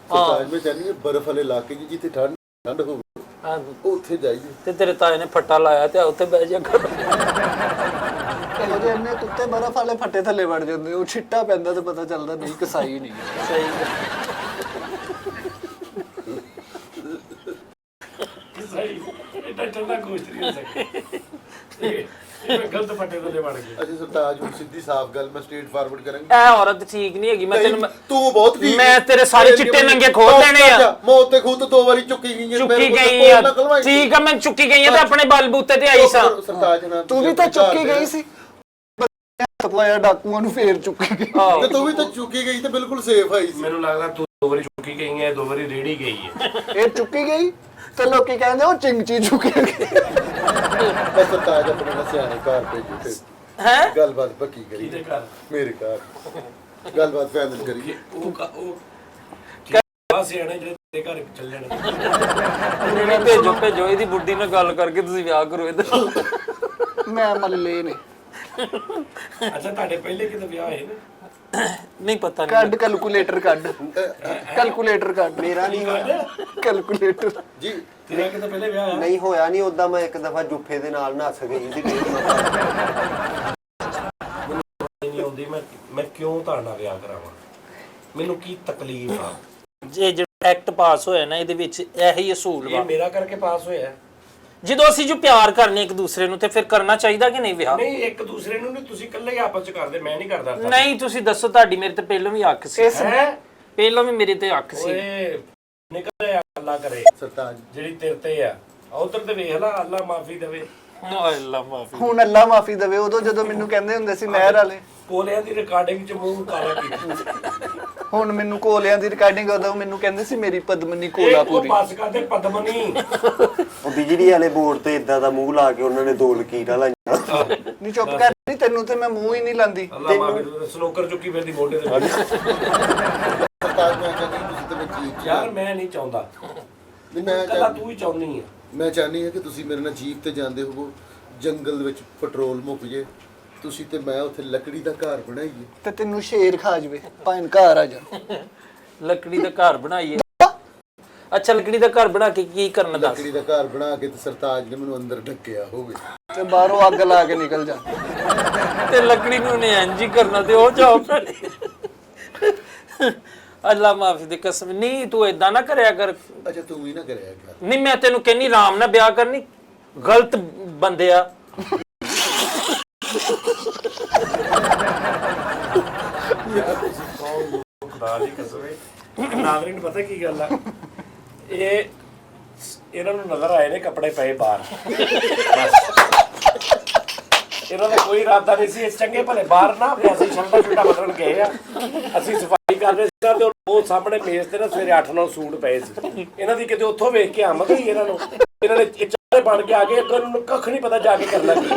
ਸਰਤਾਜ ਮੈਂ ਚਾਹਨੀ ਹਾਂ ਬਰਫ਼ ਵਾਲੇ ਇਲਾਕੇ 'ਚ ਜਿੱਥੇ ਠੰਡ ਹੋਵੇ ਉੱਥੇ ਜਾਈਏ। ਤੇ ਤੇਰੇ ਤਾਏ ਨੇ ਫੱਟਾ ਲਾਇਆ ਤੇ ਉੱਥੇ ਬਹਿ ਜਾ ਕਰ। ਇਹੋ ਜਿਹੇ ਇੰਨੇ ਕੁੱਤੇ ਬਰਫ਼ ਵਾਲੇ ਫੱਟੇ ਥੱਲੇ ਵੜ ਜਾਂਦੇ, ਉਹ ਛਿੱਟਾ ਪੈਂਦਾ ਤੇ ਪਤਾ ਚੱਲਦਾ ਨਹੀਂ ਕਸਾਈ ਨਹੀਂ। ਸਹੀ ਸਹੀ ਇੱਦਾਂ ਚੱਲਦਾ ਗੋਸ਼ਤ ਨਹੀਂ ਹੋ ਸਕਦੀ। ਇਹ ਮੈਂ ਗਲਤ ਫੱਟੇ ਤੋਂ ਵੜ ਗਿਆ। ਅਸੀਂ ਸਰਤਾਜ ਨੂੰ ਸਿੱਧੀ ਸਾਫ਼ ਗੱਲ ਮੈਂ ਸਟ੍ਰੇਟ ਫਾਰਵਰਡ ਕਰਾਂਗੀ। ਐ ਔਰਤ ਠੀਕ ਨਹੀਂ ਹੈਗੀ, ਮੈਂ ਤੈਨੂੰ ਤੂੰ ਬਹੁਤ ਠੀਕ ਮੈਂ ਤੇਰੇ ਸਾਰੇ ਚਿੱਟੇ ਨੰਗੇ ਖੋਲ ਦੇਣੇ ਆ। ਮੌਤ ਤੇ ਖੂਤ 2 ਵਾਰੀ ਚੁੱਕੀ ਗਈ ਹੈ। ਚੁੱਕੀ ਗਈ ਆ, ਠੀਕ ਆ ਮੈਂ ਚੁੱਕੀ ਗਈ ਆ ਤੇ ਆਪਣੇ ਬਲਬੂਤੇ ਤੇ ਆਈ ਸਾਂ। ਸਰਤਾਜ ਨਾਲ ਤੂੰ ਵੀ ਤਾਂ ਚੁੱਕੀ ਗਈ ਸੀ। ਪਾਇਆ ਡਾਕੂਆਂ ਨੂੰ ਫੇਰ ਚੁੱਕੀ ਗਈ। ਤੇ ਤੂੰ ਵੀ ਤਾਂ ਚੁੱਕੀ ਗਈ ਤੇ ਬਿਲਕੁਲ ਸੇਫ ਆਈ ਸੀ। ਮੈਨੂੰ ਲੱਗਦਾ ਤੂੰ 2 ਵਾਰੀ ਚੁੱਕੀ ਗਈ ਹੈ, 2 ਵਾਰੀ ਰੇੜੀ ਗਈ ਹੈ। ਇਹ ਚੁੱਕੀ ਗਈ ਤੇ ਲੋਕੀ ਕਹਿੰਦੇ ਉਹ ਚਿੰਗਚੀ ਚੁੱਕੀ ਗਈ। ਮੈਂ ਸਰਤਾਜ ਆਪਣੇ ਨਾਲ ਸਿਆਣੇ ਘਰ ਭੇਜੂ ਤੇ ਹੈ ਗੱਲਬਾਤ ਪੱਕੀ ਕਰੀ। ਕਿਹਦੇ ਘਰ? ਮੇਰੇ ਘਰ ਗੱਲਬਾਤ ਫਾਈਨਲ ਕਰੀਏ। ਉਹ ਸਿਆਣੇ ਜਿਹੜੇ ਤੇਰੇ ਘਰ ਚੱਲ ਜਾਣੇ। ਭੇਜੋ ਭੇਜੋ, ਇਹਦੀ ਬੁੱਢੀ ਨਾਲ ਗੱਲ ਕਰਕੇ ਤੁਸੀਂ ਵਿਆਹ ਕਰੋ ਇਹਦਾ। ਮੈਂ ਮੱਲੇ ਨੇ। ਅੱਛਾ ਤੁਹਾਡੇ ਪਹਿਲੇ ਕਿਤੇ ਵਿਆਹ ਹੋਏ ਨੇ? ਨਹੀਂ ਪਤਾ ਨਹੀਂ। ਕੱਢ ਕੈਲਕੂਲੇਟਰ ਕੱਢ। ਕੈਲਕੂਲੇਟਰ ਕੱਢ। ਮੇਰਾ ਨਹੀਂ ਹੋਇਆ। ਕੈਲਕੂਲੇਟਰ ਜੀ ਤੇਰਾ ਕਿਤੇ ਪਹਿਲੇ ਵਿਆਹ ਹੋਇਆ? ਨਹੀਂ ਹੋਇਆ ਨਹੀਂ ਉਦਾਂ ਮੈਂ ਇੱਕ ਦਫਾ ਜੁੱਫੇ ਦੇ ਨਾਲ ਨੱਸ ਗਈ ਸੀ। ਨਹੀਂ ਆਉਂਦੀ ਮੈਂ ਕਿਉਂ ਤੁਹਾਡੇ ਨਾਲ ਵਿਆਹ ਕਰਾਵਾਂ? ਮੈਨੂੰ ਕੀ ਤਕਲੀਫ ਆ? ਜੇ ਜਿਹੜਾ ਐਕਟ ਪਾਸ ਹੋਇਆ ਨਾ ਇਹਦੇ ਵਿੱਚ ਇਹੀ ਅਸੂਲ ਇਹ ਵਾ। ਮੇਰਾ ਕਰਕੇ ਪਾਸ ਹੋਇਆ। ਜਦੋਂ ਅਸੀਂ ਜੋ ਪਿਆਰ ਕਰਨੇ ਇੱਕ ਦੂਸਰੇ ਨੂੰ ਤੇ ਫਿਰ ਕਰਨਾ ਚਾਹੀਦਾ ਕਿ ਨਹੀਂ ਵਿਆਹ? ਨਹੀਂ ਇੱਕ ਦੂਸਰੇ ਨੂੰ ਨਹੀਂ, ਤੁਸੀਂ ਇਕੱਲੇ ਹੀ ਆਪਸ ਚ ਕਰਦੇ, ਮੈਂ ਨਹੀਂ ਕਰਦਾ। ਨਹੀਂ ਤੁਸੀਂ ਦੱਸੋ, ਤੁਹਾਡੀ ਮੇਰੇ ਤੇ ਪਹਿਲਾਂ ਵੀ ਅੱਖ ਸੀ। ਹੈ ਪਹਿਲਾਂ ਵੀ ਮੇਰੇ ਤੇ ਅੱਖ ਸੀ। ਓਏ ਨਿਕਲ ਆ, ਅੱਲਾ ਕਰੇ ਸਰਤਾਜ ਜਿਹੜੀ ਤੇਰੇ ਤੇ ਆ। ਉਧਰ ਤੇ ਵੇਖ ਲੈ, ਅੱਲਾ ਮਾਫੀ ਦੇਵੇ। ਅੱਲਾ ਮਾਫੀ। ਹੁਣ ਅੱਲਾ ਮਾਫੀ ਦੇਵੇ। ਉਦੋਂ ਜਦੋਂ ਮੈਨੂੰ ਕਹਿੰਦੇ ਹੁੰਦੇ ਸੀ ਨਹਿਰ ਵਾਲੇ, ਕੋਲਿਆਂ ਦੀ ਰਿਕਾਰਡਿੰਗ ਚ ਮੂੰਹ ਕਾਲਾ ਕੀਤਾ। ਹੁਣ ਮੈਨੂੰ ਕੋਲਿਆਂ ਦੀ ਰਿਕਾਰਡਿੰਗ ਉਦੋਂ ਮੈਨੂੰ ਕਹਿੰਦੇ ਸੀ ਮੇਰੀ ਪਦਮਨੀ ਉਹ ਕੋਲਾਪੁਰੀ। ਪਾਸ ਕਰਦੇ ਪਦਮਨੀ। ਉਹ ਬਿਜਲੀ ਵਾਲੇ ਬੋਰਡ ਤੇ ਇਦਾਂ ਦਾ ਮੂੰਹ ਲਾ ਕੇ ਉਹਨਾਂ ਨੇ 2 ਲਕੀਰਾਂ ਲਾਈਆਂ। ਨਹੀਂ ਚੁੱਪ ਕਰ, ਨਹੀਂ ਤੈਨੂੰ ਤੇ ਮੈਂ ਮੂੰਹ ਹੀ ਨਹੀਂ ਲਾਂਦੀ। ਅੱਲਾ ਮਾਫੀ ਤੂੰ ਸਨੋਕਰ ਚੁੱਕੀ ਫਿਰਦੀ ਮੋਢੇ ਤੇ ਸਰਤਾਜ ਮੈਂ ਚਾਹੁੰਦੀ ਤੁਸੀਂ ਤੇ ਮੈਂ ਜੀਪ ਯਾਰ ਮੈਂ ਨਹੀਂ ਚਾਹੁੰਦਾ, ਨਹੀਂ ਮੈਂ ਕੱਲਾ ਤੂੰ ਹੀ ਚਾਹੁੰਦੀ ਆ। ਮੈਂ ਚਾਹਨੀ ਹਾਂ ਕਿ ਤੁਸੀਂ ਮੇਰੇ ਨਾਲ ਜੀਪ ਤੇ ਜਾਂਦੇ ਹੋਵੋ, ਜੰਗਲ ਦੇ ਵਿੱਚ ਪੈਟਰੋਲ ਮੁੱਕ ਜੇ, ਤੁਸੀਂ ਤੇ ਮੈਂ ਉੱਥੇ ਲੱਕੜੀ ਦਾ ਘਰ ਬਣਾਈਏ। ਤੇ ਤੈਨੂੰ ਸ਼ੇਰ ਖਾ ਜਵੇ, ਭਾਵੇਂ ਘਰ ਆ ਜਾ। ਲੱਕੜੀ ਦਾ ਘਰ ਬਣਾਈਏ। ਅੱਛਾ ਲੱਕੜੀ ਦਾ ਘਰ ਬਣਾ ਕੇ ਕੀ ਕਰਨਾ ਦੱਸ। ਲੱਕੜੀ ਦਾ ਘਰ ਬਣਾ ਕੇ ਤੇ ਸਰਤਾਜ ਨੇ ਮੈਨੂੰ ਅੰਦਰ ਢੱਕਿਆ ਹੋਵੇ ਤੇ ਬਾਹਰੋਂ ਅੱਗ ਲਾ ਕੇ ਨਿਕਲ ਜਾ। ਤੇ ਲੱਕੜੀ ਨੂੰ ਨੇ ਇੰਜ ਹੀ ਕਰਨਾ ਤੇ ਉਹ ਜਾਓ ਅੱਲਾ ਮਾਫੀ ਦੇ ਕਸਮ। ਨਹੀਂ ਤੂੰ ਏਦਾਂ ਨਾ ਕਰਿਆ ਕਰ। ਅੱਛਾ ਤੂੰ ਵੀ ਨਾ ਕਰਿਆ ਕਰ। ਨਹੀਂ ਮੈਂ ਤੈਨੂੰ ਕਹਿੰਨੀ ਆਰਾਮ ਨਾਲ ਵਿਆਹ ਕਰਨੀ, ਗਲਤ ਬੰਦਿਆ। ਖੁਦਾ ਦੀ ਕਸਮ ਹੈ ਨਾਜ਼ਰੀਨ, ਪਤਾ ਕੀ ਗੱਲ ਆ, ਇਹ ਇਹਨਾਂ ਨੂੰ ਨਜ਼ਰ ਆਏ ਨੇ ਕੱਪੜੇ ਪਏ ਬਾਹਰ, ਇਹਨਾਂ ਦਾ ਕੋਈ ਇਰਾਦਾ ਨਹੀਂ ਸੀ। ਇਹ ਚੰਗੇ ਭਲੇ ਬਾਹਰ ਨਾ ਅਸੀਂ ਸ਼ਰਟਾ ਛੁੱਟਾ ਬਦਲਣ ਗਏ ਆ, ਅਸੀਂ ਸਫਾਈ ਕਰ ਰਹੇ ਸੀ ਤੇ ਉਹ ਸਾਹਮਣੇ ਮੇਜ਼ ਤੇ ਨਾ ਸਵੇਰੇ 8-9 ਸੂਟ ਪਏ ਸੀ। ਇਹਨਾਂ ਦੀ ਕਿਤੇ ਉੱਥੋਂ ਵੇਖ ਕੇ ਆਮਦ ਹੋਈ ਇਹਨਾਂ ਨੂੰ, ਇਹਨਾਂ ਨੇ ਚਾਰੇ ਬਣ ਕੇ ਆ ਗਏ, ਇਹਨਾਂ ਨੂੰ ਕੱਖ ਨਹੀਂ ਪਤਾ ਜਾ ਕੇ ਕਰਨਾ ਕੀ।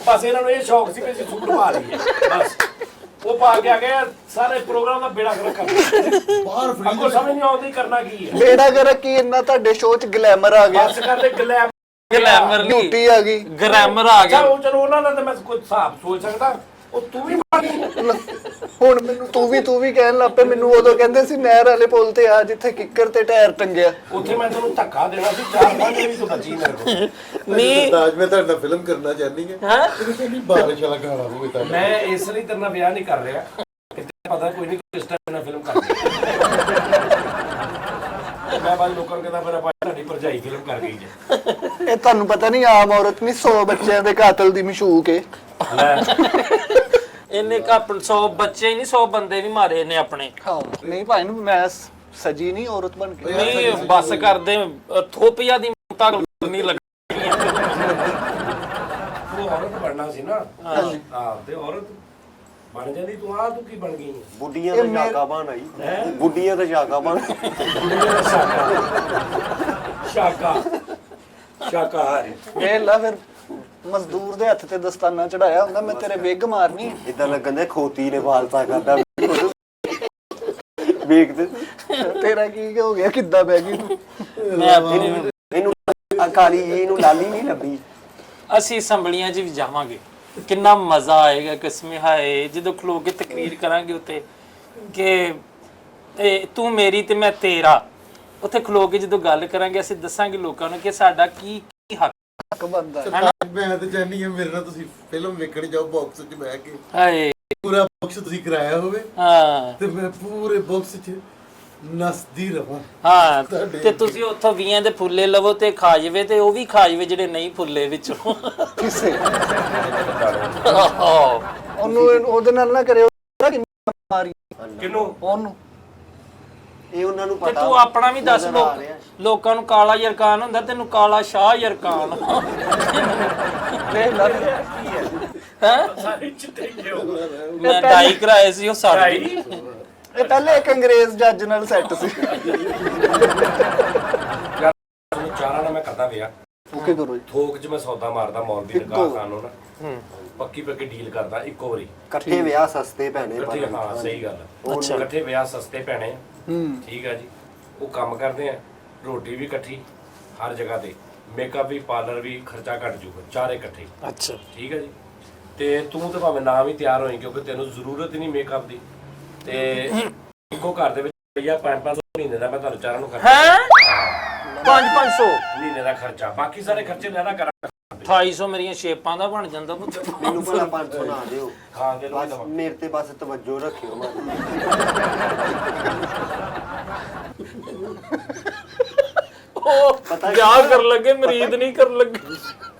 ਬਸ ਇਹਨਾਂ ਨੂੰ ਇਹ ਸ਼ੌਕ ਸੀ ਕਿ ਅਸੀਂ ਸੂਟ ਪਾ ਲਈਏ, ਬਸ ਉਹ ਪਾ ਕੇ ਆ ਗਏ, ਸਾਰੇ ਪ੍ਰੋਗਰਾਮ ਦਾ ਬੇੜਾ ਗਰਕ ਕਰ ਬਾਹਰ ਫਰੀ ਅੱਗੋਂ ਸਮਝ ਨਹੀਂ ਆਉਂਦੀ ਕਰਨਾ ਕੀ ਹੈ। ਬੇੜਾ ਗਰਕ ਕੀ, ਇੰਨਾ ਤੁਹਾਡੇ ਸ਼ੋਅ 'ਚ ਗਲੈਮਰ ਆ ਗਿਆ, ਬਸ ਕਰਦੇ ਗਲੈਮ ਗਲੈਮਰ ਨਹੀਂ, ਡਿਊਟੀ ਆ ਗਈ, ਗ੍ਰਾਮਰ ਆ ਗਿਆ। ਉਹ ਚਲੋ ਉਹਨਾਂ ਦਾ ਤਾਂ ਮੈਂ ਕੋਈ ਹਿਸਾਬ ਸੋਚ ਸਕਦਾ, ਉਹ ਤੂੰ ਵੀ ਬਣ ਗਈ। ਹੁਣ ਮੈਨੂੰ ਤੂੰ ਵੀ ਕਹਿਣ ਲੱਗ ਪਏ। ਮੈਨੂੰ ਉਦੋਂ ਕਹਿੰਦੇ ਸੀ ਨਹਿਰ ਵਾਲੇ ਪੁਲ ਤੇ ਆ ਜਿੱਥੇ ਕਿੱਕਰ ਤੇ ਟਾਇਰ ਟੰਗਿਆ। ਉੱਥੇ ਮੈਂ ਤੈਨੂੰ ਧੱਕਾ ਦੇਣਾ ਸੀ, 4-5 ਵੀ ਤੂੰ ਬਚੀ ਮੇਰੇ ਕੋਲ। ਨਹੀਂ ਸਰਤਾਜ ਮੈਂ ਤੁਹਾਡੇ ਨਾਲ ਫਿਲਮ ਕਰਨਾ ਚਾਹਨੀ ਹਾਂ। ਹਾਂ ਇਹਨੂੰ ਕਹਿੰਦੀ ਬਾਰਿਸ਼ ਵਾਲਾ ਗਾਣਾ ਹੋਵੇ ਤੁਹਾਡਾ। ਮੈਂ ਇਸ ਲਈ ਤੇਰੇ ਨਾਲ ਵਿਆਹ ਨਹੀਂ ਕਰ ਰਿਹਾ ਕਿ ਤੈਨੂੰ ਪਤਾ ਕੋਈ ਨਹੀਂ ਕਿਸ ਟਾਈਮ ਨਾਲ ਫਿਲਮ ਕਰਨੀ। ਮੈਂ ਬਾਅਦ ਲੋਕਾਂ ਨੂੰ ਕਹਿੰਦਾ ਮੇਰਾ ਭਾਈ ਤੁਹਾਡੀ ਭਰਜਾਈ ਫਿਲਮ ਕਰ ਗਈ ਜੇ। ਇਹ ਤੁਹਾਨੂੰ ਪਤਾ ਨਹੀਂ, ਆਮ ਔਰਤ ਨਹੀਂ 100 ਬੱਚਿਆਂ ਦੇ ਕਾਤਲ ਦੀ ਮਸ਼ੂਕ ਏ। ਲੈ ਇਹਨੇ ਕਾਪ 100 ਬੱਚੇ ਹੀ ਨਹੀਂ 100 ਬੰਦੇ ਵੀ ਮਾਰੇ ਨੇ ਆਪਣੇ। ਹਾਂ ਨਹੀਂ ਭਾਈ ਨੂੰ ਮੈਂ ਸਜੀ ਨਹੀਂ ਔਰਤ ਬਣ ਕੇ। ਨਹੀਂ ਬਸ ਕਰਦੇ ਥੋਪੀਆ ਦੀ ਤਾਕਤ ਨਹੀਂ ਲੱਗਣੀ। ਤੂੰ ਔਰਤ ਬਣਨਾ ਸੀ ਨਾ, ਹਾਂ ਤੇ ਔਰਤ ਬਣ ਜਾਂਦੀ। ਤੂੰ ਆ ਤੂੰ ਕੀ ਬਣ ਗਈ ਹੈ? ਬੁੱਢੀਆਂ ਦਾ ਸ਼ਾਕਾ ਬਣ ਆਈ, ਬੁੱਢੀਆਂ ਦਾ ਸ਼ਾਕਾ ਬਣ। ਸ਼ਾਕਾਹਾਰੀ। ਇਹ ਲਾ ਫਿਰ ਮਜ਼ਦੂਰ ਦੇ ਹੱਥ ਤੇ ਦਸਤਾਨਾ ਚੜਾਇਆ ਹੁੰਦਾ, ਮੈਂ ਤੇਰੇ ਵਿਗ ਮਾਰਨੀ। ਇਦਾਂ ਲੱਗਣ ਦੇ ਖੋਤੀ ਨੇ ਵਾਲਤਾ ਕਰਦਾ ਵੇਖ ਤੇ ਤੇਰਾ ਕੀ ਹੋ ਗਿਆ, ਕਿੱਦਾਂ ਬਹਿ ਗਈ ਤੂੰ? ਮੈਂ ਆਪਣੇ ਇਹਨੂੰ ਕਾਲੀ ਜੀ ਨੂੰ ਲਾਲੀ ਨਹੀਂ ਲੱਭੀ। ਅਸੀਂ ਸੰਭਲੀਆਂ 'ਚ ਵੀ ਜਾਵਾਂਗੇ, ਕਿੰਨਾ ਮਜ਼ਾ ਆਏਗਾ। ਕਿਸਮੇ ਹਾਏ ਜਦੋਂ ਖਲੋ ਕੇ ਤਕਰੀਰ ਕਰਾਂਗੇ ਉੱਤੇ ਕਿ ਤੂੰ ਮੇਰੀ ਤੇ ਮੈਂ ਤੇਰਾ, ਉੱਥੇ ਖਲੋ ਕੇ ਜਦੋਂ ਗੱਲ ਕਰਾਂਗੇ ਅਸੀਂ ਦੱਸਾਂਗੇ ਲੋਕਾਂ ਨੂੰ ਕਿ ਸਾਡਾ ਕੀ ਹੱਕ ਬੰਦਾ। ਮੈਂ ਤਾਂ ਚਾਹਨੀ ਹਾਂ ਮੇਰੇ ਨਾਲ ਤੁਸੀਂ ਫਿਲਮ ਵੇਖਣ ਜਾਓ ਬਾਕਸ 'ਚ ਬਹਿ ਕੇ, ਹਾਏ ਪੂਰਾ ਬਾਕਸ ਤੁਸੀਂ ਕਰਾਇਆ ਹੋਵੇ ਹਾਂ ਤੇ ਮੈਂ ਪੂਰੇ ਬਾਕਸ 'ਚ ਨਸਦੀ ਰਵਾਂ। ਹਾਂ ਤੇ ਤੁਸੀਂ ਉੱਥੋਂ 20 ਦੇ ਫੁੱਲੇ ਲਵੋ ਤੇ ਖਾ ਜਾਵੇ, ਤੇ ਉਹ ਵੀ ਖਾ ਜਾਵੇ ਜਿਹੜੇ ਨਹੀਂ ਫੁੱਲੇ ਵਿੱਚੋਂ। ਕਿਸੇ ਉਹਨੂੰ ਉਹਦੇ ਨਾਲ ਨਾ ਕਰਿਓ, ਮਾਰੀ ਕਿਨੂੰ? ਉਹਨੂੰ। ਇਹ ਉਹਨਾਂ ਨੂੰ ਤੇ ਪਤਾ। ਤੂੰ ਆਪਣਾ ਵੀ ਦੱਸ। ਲੋਕਾਂ ਨੂੰ ਕਾਲਾ ਯਰਕਾਨ ਹੁੰਦਾ, ਤੈਨੂੰ ਕਾਲਾ ਸ਼ਾਹ ਯਰਕਾਨ। ਦੇਖ ਲਾ ਹੈ ਸਾਰੇ ਚਿੱਟੇ ਕਿਉਂ? ਮੈਂ ਡਾਈ ਕਰਾਏ ਸੀ ਉਹ ਸਾਰੇ। ਇਹ ਪਹਿਲੇ ਇੱਕ ਅੰਗਰੇਜ਼ ਜੱਜ ਨਾਲ ਸੈੱਟ ਸੀ। ਚਾਰਾਂ ਨਾਲ ਮੈਂ ਕਰਦਾ ਵਿਆਹ, ਓਕੇ ਕਰੋ ਜੀ। ਥੋਕ 'ਚ ਮੈਂ ਸੌਦਾ ਮਾਰਦਾ ਮੌਲ ਦੀ ਨਿਗਾਹ ਖਾਨੋਂ ਨਾ, ਪੱਕੀ ਪੱਕੀ ਡੀਲ ਕਰਦਾ ਇੱਕੋ ਵਾਰੀ। ਇਕੱਠੇ ਵਿਆਹ ਸਸਤੇ ਪੈਣੇ ਇਕੱਠੇ, ਹਾਂ ਸਹੀ ਗੱਲ ਹੈ। ਇਕੱਠੇ ਵਿਆਹ ਸਸਤੇ ਪੈਣੇ, ਠੀਕ ਆ ਜੀ। ਉਹ ਕੰਮ ਕਰਦੇ ਆ, ਰੋਟੀ ਵੀ ਇਕੱਠੀ, ਹਰ ਜਗ੍ਹਾ ਤੇ ਮੇਕਅਪ ਵੀ, ਪਾਰਲਰ ਵੀ, ਖਰਚਾ ਘਟ ਜੂਗਾ, ਚਾਰੇ ਇਕੱਠੇ। ਅੱਛਾ ਠੀਕ ਹੈ ਜੀ। ਤੇ ਤੂੰ ਤੇ ਭਾਵੇਂ ਨਾ ਵੀ ਤਿਆਰ ਹੋਈ ਕਿਉਂਕਿ ਤੈਨੂੰ ਜ਼ਰੂਰਤ ਹੀ ਨਹੀਂ ਮੇਕਅਪ ਦੀ, ਤੇ ਇੱਕੋ ਘਰ ਦੇ ਵਿੱਚ ਭਈਆ 500 ਮਹੀਨੇ ਦਾ ਮੈਂ ਤੁਹਾਨੂੰ ਚਾਰਾਂ ਨੂੰ ਖਰਚਾ, ਹੈ 500 ਮਹੀਨੇ ਦਾ ਖਰਚਾ, ਬਾਕੀ ਸਾਰੇ ਖਰਚੇ ਲੈਣਾ ਕਰਾਂ। 2800 ਮੇਰੀਆਂ ਸ਼ੇਪਾਂ ਦਾ ਬਣ ਜਾਂਦਾ ਪੁੱਤ। ਮੈਨੂੰ ਭਲਾ 500 ਨਾ ਦਿਓ, ਖਾਣ ਦੇ ਬਸ ਲੋਕ ਮੇਰੇ ਤੇ ਬਸ ਤਵੱਜੋ ਰੱਖਿਓ ਮਾਰੀ। ਉਹ ਵਿਆਹ ਕਰਨ ਲੱਗੇ ਮਰੀਦ ਨਹੀਂ ਕਰਨ ਲੱਗੇ।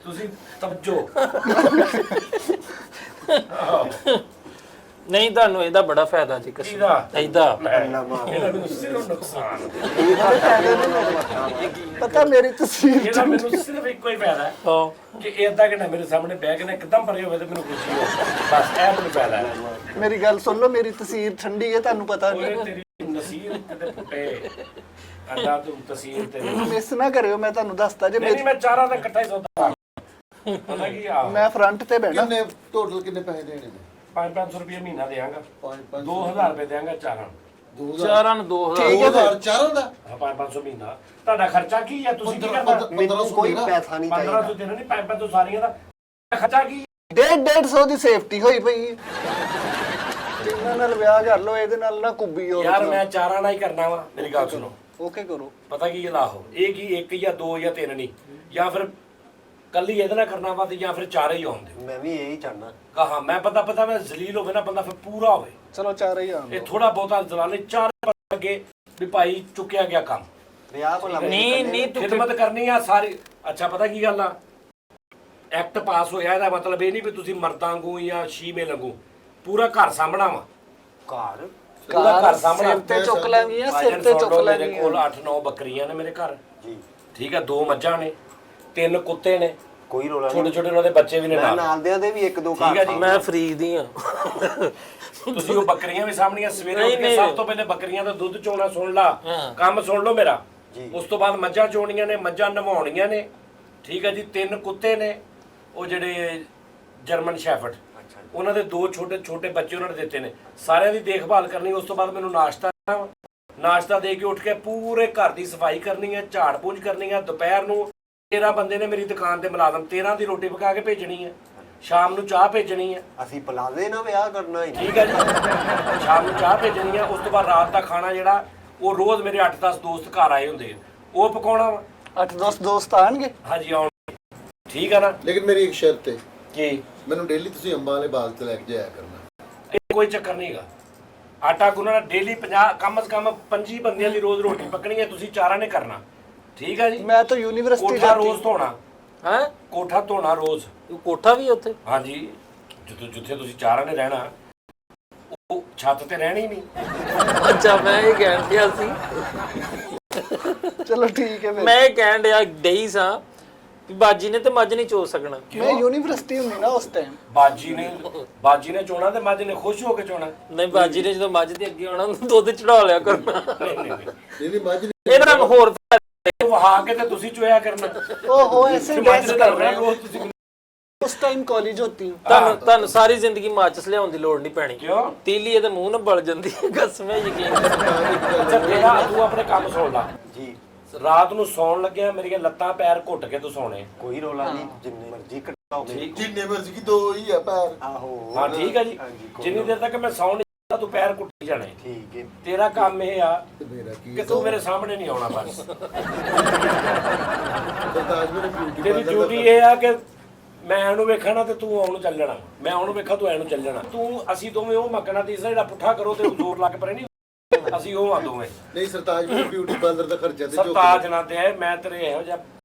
ਤੁਸੀਂ ਤਵੱਜੋ। ਨਹੀਂ ਤੁਹਾਨੂੰ ਇਹਦਾ ਬੜਾ ਫਾਇਦਾ ਜੀ ਕਸਮ ਕਿਹਦਾ? ਇਹਦਾ। ਅੱਲਾ ਮਾਫ। ਇਹਦਾ ਮੈਨੂੰ ਸਿਰਫ ਨੁਕਸਾਨ, ਪਤਾ ਮੇਰੀ ਤਸਵੀਰ ਇਹਦਾ ਮੈਨੂੰ ਸਿਰਫ ਇੱਕੋ ਹੀ ਫਾਇਦਾ ਹੈ ਹਾਂ ਕਿ ਇਹ ਅੱਧਾ ਘੰਟਾ ਮੇਰੇ ਸਾਹਮਣੇ ਬਹਿ ਕੇ ਨਾ ਇੱਕਦਮ ਪਰੇ ਹੋਵੇ ਤੇ ਮੈਨੂੰ ਖੁਸ਼ੀ ਹੋ, ਬਸ ਇਹ ਮੈਨੂੰ ਫਾਇਦਾ ਹੈ। ਮੇਰੀ ਗੱਲ ਸੁਣ ਲਓ, ਮੇਰੀ ਤਸਵੀਰ ਠੰਡੀ ਹੈ, ਤੁਹਾਨੂੰ ਪਤਾ ਨਹੀਂ। ਓਏ ਤੇਰੀ ਨਸੀਰ ਕਿਤੇ ਫੁੱਟੇ। ਅੰਡਾ ਤੂੰ ਤਸੀਲ ਤੇ ਨਹੀਂ ਮਿਸ ਨਾ ਕਰਿਓ, ਮੈਂ ਤੁਹਾਨੂੰ ਦੱਸਦਾ ਜੇ ਨਹੀਂ ਮੈਂ ਚਾਰਾਂ ਦਾ ਇਕੱਠਾ ਹੀ ਸੌਦਾ ਪਤਾ ਕੀ ਆ ਮੈਂ ਫਰੰਟ ਤੇ ਬਹਿਣਾ। ਕਿੰਨੇ ਟੋਟਲ ਕਿੰਨੇ ਪੈਸੇ ਦੇਣੇ ਨੇ? 500 ਰੁਪਏ ਮਹੀਨਾ ਦੇਵਾਂਗਾ, 500 2000 ਰੁਪਏ ਦੇਵਾਂਗਾ ਚਾਰਾਂ ਨੂੰ। 2000 ਚਾਰਾਂ ਨੂੰ 2000 ਠੀਕ ਹੈ ਫਿਰ। 2000 ਚਾਰਾਂ ਦਾ? ਹਾਂ 500 ਮਹੀਨਾ। ਤੁਹਾਡਾ ਖਰਚਾ ਕੀ ਆ? ਤੁਸੀਂ ਕੀ ਕਰਨਾ? 1500 ਕੋਈ ਦੇਣਾ। ਪੈਸਾ ਨਹੀਂ 1500 ਚਾਹੀਦਾ। ਦੇਣਾ ਨਹੀਂ, 500 ਸਾਰੀਆਂ ਦਾ ਖਰਚਾ ਕੀ? 150 ਦੀ ਸੇਫਟੀ ਹੋਈ ਪਈ ਹੈ। ਜਿੰਨਾਂ ਨਾਲ ਵਿਆਹ ਕਰ ਲੋ, ਇਹਦੇ ਨਾਲ ਨਾ ਕੁੱਬੀ ਹੋ। ਯਾਰ ਮੈਂ ਚਾਰਾਂ ਨਾਲ ਹੀ ਕਰਨਾ ਵਾ। ਮੇਰੀ ਗੱਲ ਸੁਣੋ, ਓਕੇ ਕਰੋ। ਪਤਾ ਕੀ ਲਾਹੋ, ਇਹ ਕੀ ਇੱਕ ਜਾਂ ਦੋ ਜਾਂ ਤਿੰਨ ਨਹੀਂ, ਜਾਂ ਫਿਰ ਕੱਲੀ ਇਹਦੇ ਨਾਲ ਕਰਨਾ ਵਾ ਤੇ ਜਾਂ ਫਿਰ ਚਾਰੇ ਹੀ ਆਉਂਦੇ ਮੈਂ ਵੀ ਇਹੀ ਚਾਹਨਾ। ਕਹਾ ਮੈਂ ਪਤਾ ਮੈਂ ਜ਼ਲੀਲ ਹੋਵੇ ਨਾ ਬੰਦਾ, ਫਿਰ ਪੂਰਾ ਹੋਵੇ। ਚਲੋ 4000 ਇਹ ਥੋੜਾ ਬਹੁਤਾ ਜ਼ਲਾਲੇ ਚਾਰ ਅੱਗੇ ਵੀ ਭਾਈ ਚੁੱਕਿਆ ਗਿਆ ਕੰਮ। ਵਿਆਹ ਭਲਾ ਨਹੀਂ ਤੂੰ ਖਿਦਮਤ ਕਰਨੀ ਆ ਸਾਰੀ। ਅੱਛਾ ਪਤਾ ਕੀ ਗੱਲ ਆ, ਐਕਟ ਪਾਸ ਹੋਇਆ ਇਹਦਾ ਮਤਲਬ ਇਹ ਨਹੀਂ ਵੀ ਤੁਸੀਂ ਮਰਦਾਂ ਵਾਂਗੂ ਜਾਂ ਸ਼ੀਮੇ ਲੰਗੂ ਪੂਰਾ ਘਰ ਸਾਂਭਣਾ ਵਾ। ਘਰ ਪੂਰਾ ਘਰ ਸਾਂਭਣਾ। ਸਿਰ ਤੇ ਚੁੱਕ ਲੈਂਗੀ ਆ, ਸਿਰ ਭਾਜਨ ਤੇ ਸੁਣ ਚੁੱਕ ਲਓ, ਲੈਂਗੀ। ਮੇਰੇ ਕੋਲ 8-9 ਬੱਕਰੀਆਂ ਨੇ ਮੇਰੇ ਘਰ, ਜੀ, ਠੀਕ ਹੈ, 2 ਮੱਝਾਂ ਨੇ, 3 ਕੁੱਤੇ ਨੇ, ਕੋਈ ਰੋਲਾ ਛੋਟੇ ਨਹੀਂ। ਛੋਟੇ ਉਹਨਾਂ ਦੇ ਬੱਚੇ ਵੀ ਨੇ ਮੈਂ ਨਾਲ। ਨਾਲਦਿਆਂ ਦੇ ਵੀ 1-2 ਠੀਕ ਹੈ ਜੀ, ਮੈਂ ਫਰੀ ਦੀ ਆ। ਤੁਸੀਂ ਉਹ ਬੱਕਰੀਆਂ ਵੀ ਸਾਹਮਣੀਆਂ ਸਵੇਰੇ ਉੱਠ ਕੇ ਨਹੀਂ। ਸਭ ਤੋਂ ਪਹਿਲੇ ਬੱਕਰੀਆਂ ਦਾ ਦੁੱਧ ਚੋਣਾ ਸੁਣ ਲਾ, ਹਾਂ। ਕੰਮ ਸੁਣ ਲਓ ਮੇਰਾ। ਜੀ। ਉਸ ਤੋਂ ਬਾਅਦ ਮੱਝਾਂ ਚੋਣੀਆਂ ਨੇ, ਮੱਝਾਂ ਨਵਾਉਣੀਆਂ ਨੇ, ਠੀਕ ਹੈ ਜੀ। 3 ਕੁੱਤੇ ਨੇ, ਉਹ ਜਿਹੜੇ ਜਰਮਨ ਸ਼ੈਫਰਡ, ਅੱਛਾ। ਉਹਨਾਂ ਦੇ 2 ਛੋਟੇ ਛੋਟੇ ਬੱਚੇ ਉਹਨਾਂ ਨੇ ਦਿੱਤੇ ਨੇ, ਸਾਰਿਆਂ ਦੀ ਦੇਖਭਾਲ ਕਰਨੀ। ਉਸ ਤੋਂ ਬਾਅਦ ਮੈਨੂੰ ਨਾਸ਼ਤਾ ਦੇ ਕੇ ਉੱਠ ਕੇ ਪੂਰੇ ਘਰ ਦੀ ਸਫਾਈ ਕਰਨੀ ਹੈ, ਝਾੜ ਪੂੰਝ ਕਰਨੀ ਹੈ। ਦੁਪਹਿਰ ਨੂੰ 13 ਬੰਦੇ ਨੇ ਮੇਰੀ ਦੁਕਾਨ ਤੇ ਮੁਲਾਜ਼ਮ, 13 ਦੀ ਰੋਟੀ ਪਕਾ ਕੇ ਭੇਜਣੀ ਹੈ, ਸ਼ਾਮ ਨੂੰ ਚਾਹ ਭੇਜਣੀ ਹੈ, ਅਸੀਂ ਪਲਾਜ਼ੇ ਨਾਲ ਵਿਆਹ ਕਰਨਾ ਹੀ। ਠੀਕ ਹੈ ਜੀ। ਸ਼ਾਮ ਨੂੰ ਚਾਹ ਭੇਜਣੀ ਹੈ। ਉਸ ਤੋਂ ਬਾਅਦ ਰਾਤ ਦਾ ਖਾਣਾ ਜਿਹੜਾ ਉਹ ਰੋਜ਼ ਮੇਰੇ 8-10 ਦੋਸਤ ਘਰ ਆਏ ਹੁੰਦੇ ਆ, ਉਹ ਪਕਾਉਣਾ ਵਾ। 8-10 ਦੋਸਤ ਆਣਗੇ। ਹਾਂਜੀ ਆਉਣ, ਠੀਕ ਆ ਨਾ। ਲੇਕਿਨ ਮੇਰੀ ਇੱਕ ਸ਼ਰਤ ਹੈ, ਕੀ? ਮੈਨੂੰ ਡੇਲੀ ਤੁਸੀਂ ਅੰਬਾਂ ਵਾਲੇ ਬਾਗ ਤੇ ਲੈ ਕੇ ਜਾਇਆ ਕਰਨਾ। ਇਹ ਕੋਈ ਚੱਕਰ ਨਹੀਂਗਾ। ਆਟਾ ਗੁੰਨਣਾ ਡੇਲੀ 50 ਕਮ ਸੇ ਕਮ 25 ਬੰਦਿਆਂ ਦੀ ਰੋਜ਼ ਰੋਟੀ ਪਕਣੀ ਹੈ, ਤੁਸੀਂ ਚਾਰਾਂ ਨੇ ਕਰਨਾ, ਠੀਕ ਹੈ ਜੀ। ਮੈਂ ਤਾਂ ਯੂਨੀਵਰਸਿਟੀ ਕੋਠਾ ਰੋਜ਼ ਧੋਣਾ, ਹੈ ਕੋਠਾ ਧੋਣਾ ਰੋਜ਼। ਕੋਠਾ ਵੀ ਉੱਥੇ? ਹਾਂਜੀ, ਜਿੱਥੇ ਤੁਸੀਂ ਚਾਰਾਂ ਨੇ ਰਹਿਣਾ, ਉਹ ਛੱਤ ਤੇ ਰਹਿਣੀ ਨਹੀਂ। ਅੱਛਾ, ਮੈਂ ਇਹ ਕਹਿਣ ਡਿਆ ਸੀ, ਚਲੋ ਠੀਕ ਹੈ ਫਿਰ। ਮੈਂ ਇਹ ਕਹਿਣ ਡਿਆ ਡਈ ਸਾਂ ਵੀ ਬਾਜੀ ਨੇ ਤੇ ਮੱਝ ਨਹੀਂ ਚੋ ਸਕਣਾ। ਮੈਂ ਯੂਨੀਵਰਸਿਟੀ ਹੁੰਦੀ ਨਾ ਉਸ ਟਾਈਮ। ਬਾਜੀ ਨੇ ਚੋਣਾ ਤੇ ਮੱਝ ਨੇ ਖੁਸ਼ ਹੋ ਕੇ ਚੋਣਾ। ਨਹੀਂ, ਬਾਜੀ ਨੇ ਜਦੋਂ ਮੱਝ ਦੇ ਅੱਗੇ ਆਉਣਾ ਦੁੱਧ ਚੜਾ ਲਿਆ ਕਰਨਾ। ਇਹਦੀ ਮੱਝ ਇਹਦਾ ਹੋਰ ਉਹ ਵਹਾ ਕੇ ਤੇ ਤੁਸੀਂ ਚੋਇਆ ਕਰਨਾ। ਓਹੋ ਐਸੇ ਮੱਝ ਡੈਸ ਦੇ ਕਰ ਘਰ ਰਹੇ ਰੋਜ਼ ਤੁਸੀਂ ਉਸ ਟਾਈਮ ਕਾਲਜ ਹੋਤੀ ਹੂੰ। ਤੁਹਾਨੂੰ ਸਾਰੀ ਜ਼ਿੰਦਗੀ ਮਾਚਸ ਲਿਆਉਣ ਦੀ ਲੋੜ ਨਹੀਂ ਪੈਣੀ। ਕਿਉਂ? ਤੀਲੀ ਇਹਦੇ ਮੂੰਹ ਨਾਲ ਬਲ ਜਾਂਦੀ ਹੈ, ਕਸਮ ਹੈ, ਯਕੀਨ ਕਰੋ। ਅੱਛਾ ਤੇਰਾ, ਤੂੰ ਆਪਣੇ ਕੰਮ ਸੁਣ ਲਾ। ਜੀ, ਰਾਤ ਨੂੰ ਸੌਣ ਲੱਗਿਆ ਮੇਰੀਆਂ ਲੱਤਾਂ ਪੈਰ ਘੁੱਟ ਕੇ ਤੂੰ ਸੌਣੇ। ਕੋਈ ਰੋਲਾ ਨਹੀਂ, ਜਿੰਨੇ ਮਰਜ਼ੀ ਕਟਾਓਗੇ। ਠੀਕ। ਜਿੰਨੇ ਮਰਜ਼ੀ ਕੀ 2 ਹੀ ਆ ਪੈਰ। ਆਹੋ। ਹਾਂ ਠੀਕ ਹੈ ਜੀ। ਹਾਂਜੀ, ਕੋਈ ਜਿੰਨੀ ਦੇਰ ਤੱਕ ਮੈਂ ਸੌਣ ਨਹੀਂ ਜਾਂਦਾ ਤੂੰ ਪੈਰ ਘੁੱਟੀ ਜਾਣੇ। ਠੀਕ ਹੈ। ਤੇਰਾ ਕੰਮ ਇਹ ਆ ਤੇ ਮੇਰਾ ਕੀ ਕਿ ਤੂੰ ਮੇਰੇ ਸਾਹਮਣੇ ਨਹੀਂ ਆਉਣਾ ਬਸ। ਸਰਤਾਜ ਮੇਰੇ ਬਿਊਟੀ ਤੇਰੀ ਡਿਊਟੀ ਇਹ ਆ ਕਿ ਮੈਂ ਇਹਨੂੰ ਵੇਖਣਾ ਤੇ ਤੂੰ ਆਉਣ ਨੂੰ ਚੱਲ ਜਾਣਾ, ਮੈਂ ਉਹਨੂੰ ਵੇਖਾਂ ਤੂੰ ਇਹਨੂੰ ਚੱਲ ਜਾਣਾ। ਤੂੰ ਅਸੀਂ ਦੋਵੇਂ ਉਹ ਮੱਕਣਾ ਤੀਸਰਾ ਜਿਹੜਾ ਪੁੱਠਾ ਕਰੋ ਤੇ ਜ਼ੋਰ ਲਾ ਕੇ ਪਰੇ ਨਹੀਂ, ਅਸੀਂ ਉਹ ਆ ਦੋਵੇਂ। ਨਹੀਂ ਸਰਤਾਜ ਮੇਰੇ ਬਿਊਟੀ ਪਾਰਲਰ ਦਾ ਖਰਚਾ ਤੇ ਸਰਤਾਜ ਨਾ ਦੇ, ਮੈਂ ਤੇਰੇ ਇਹੋ ਜਿਹਾ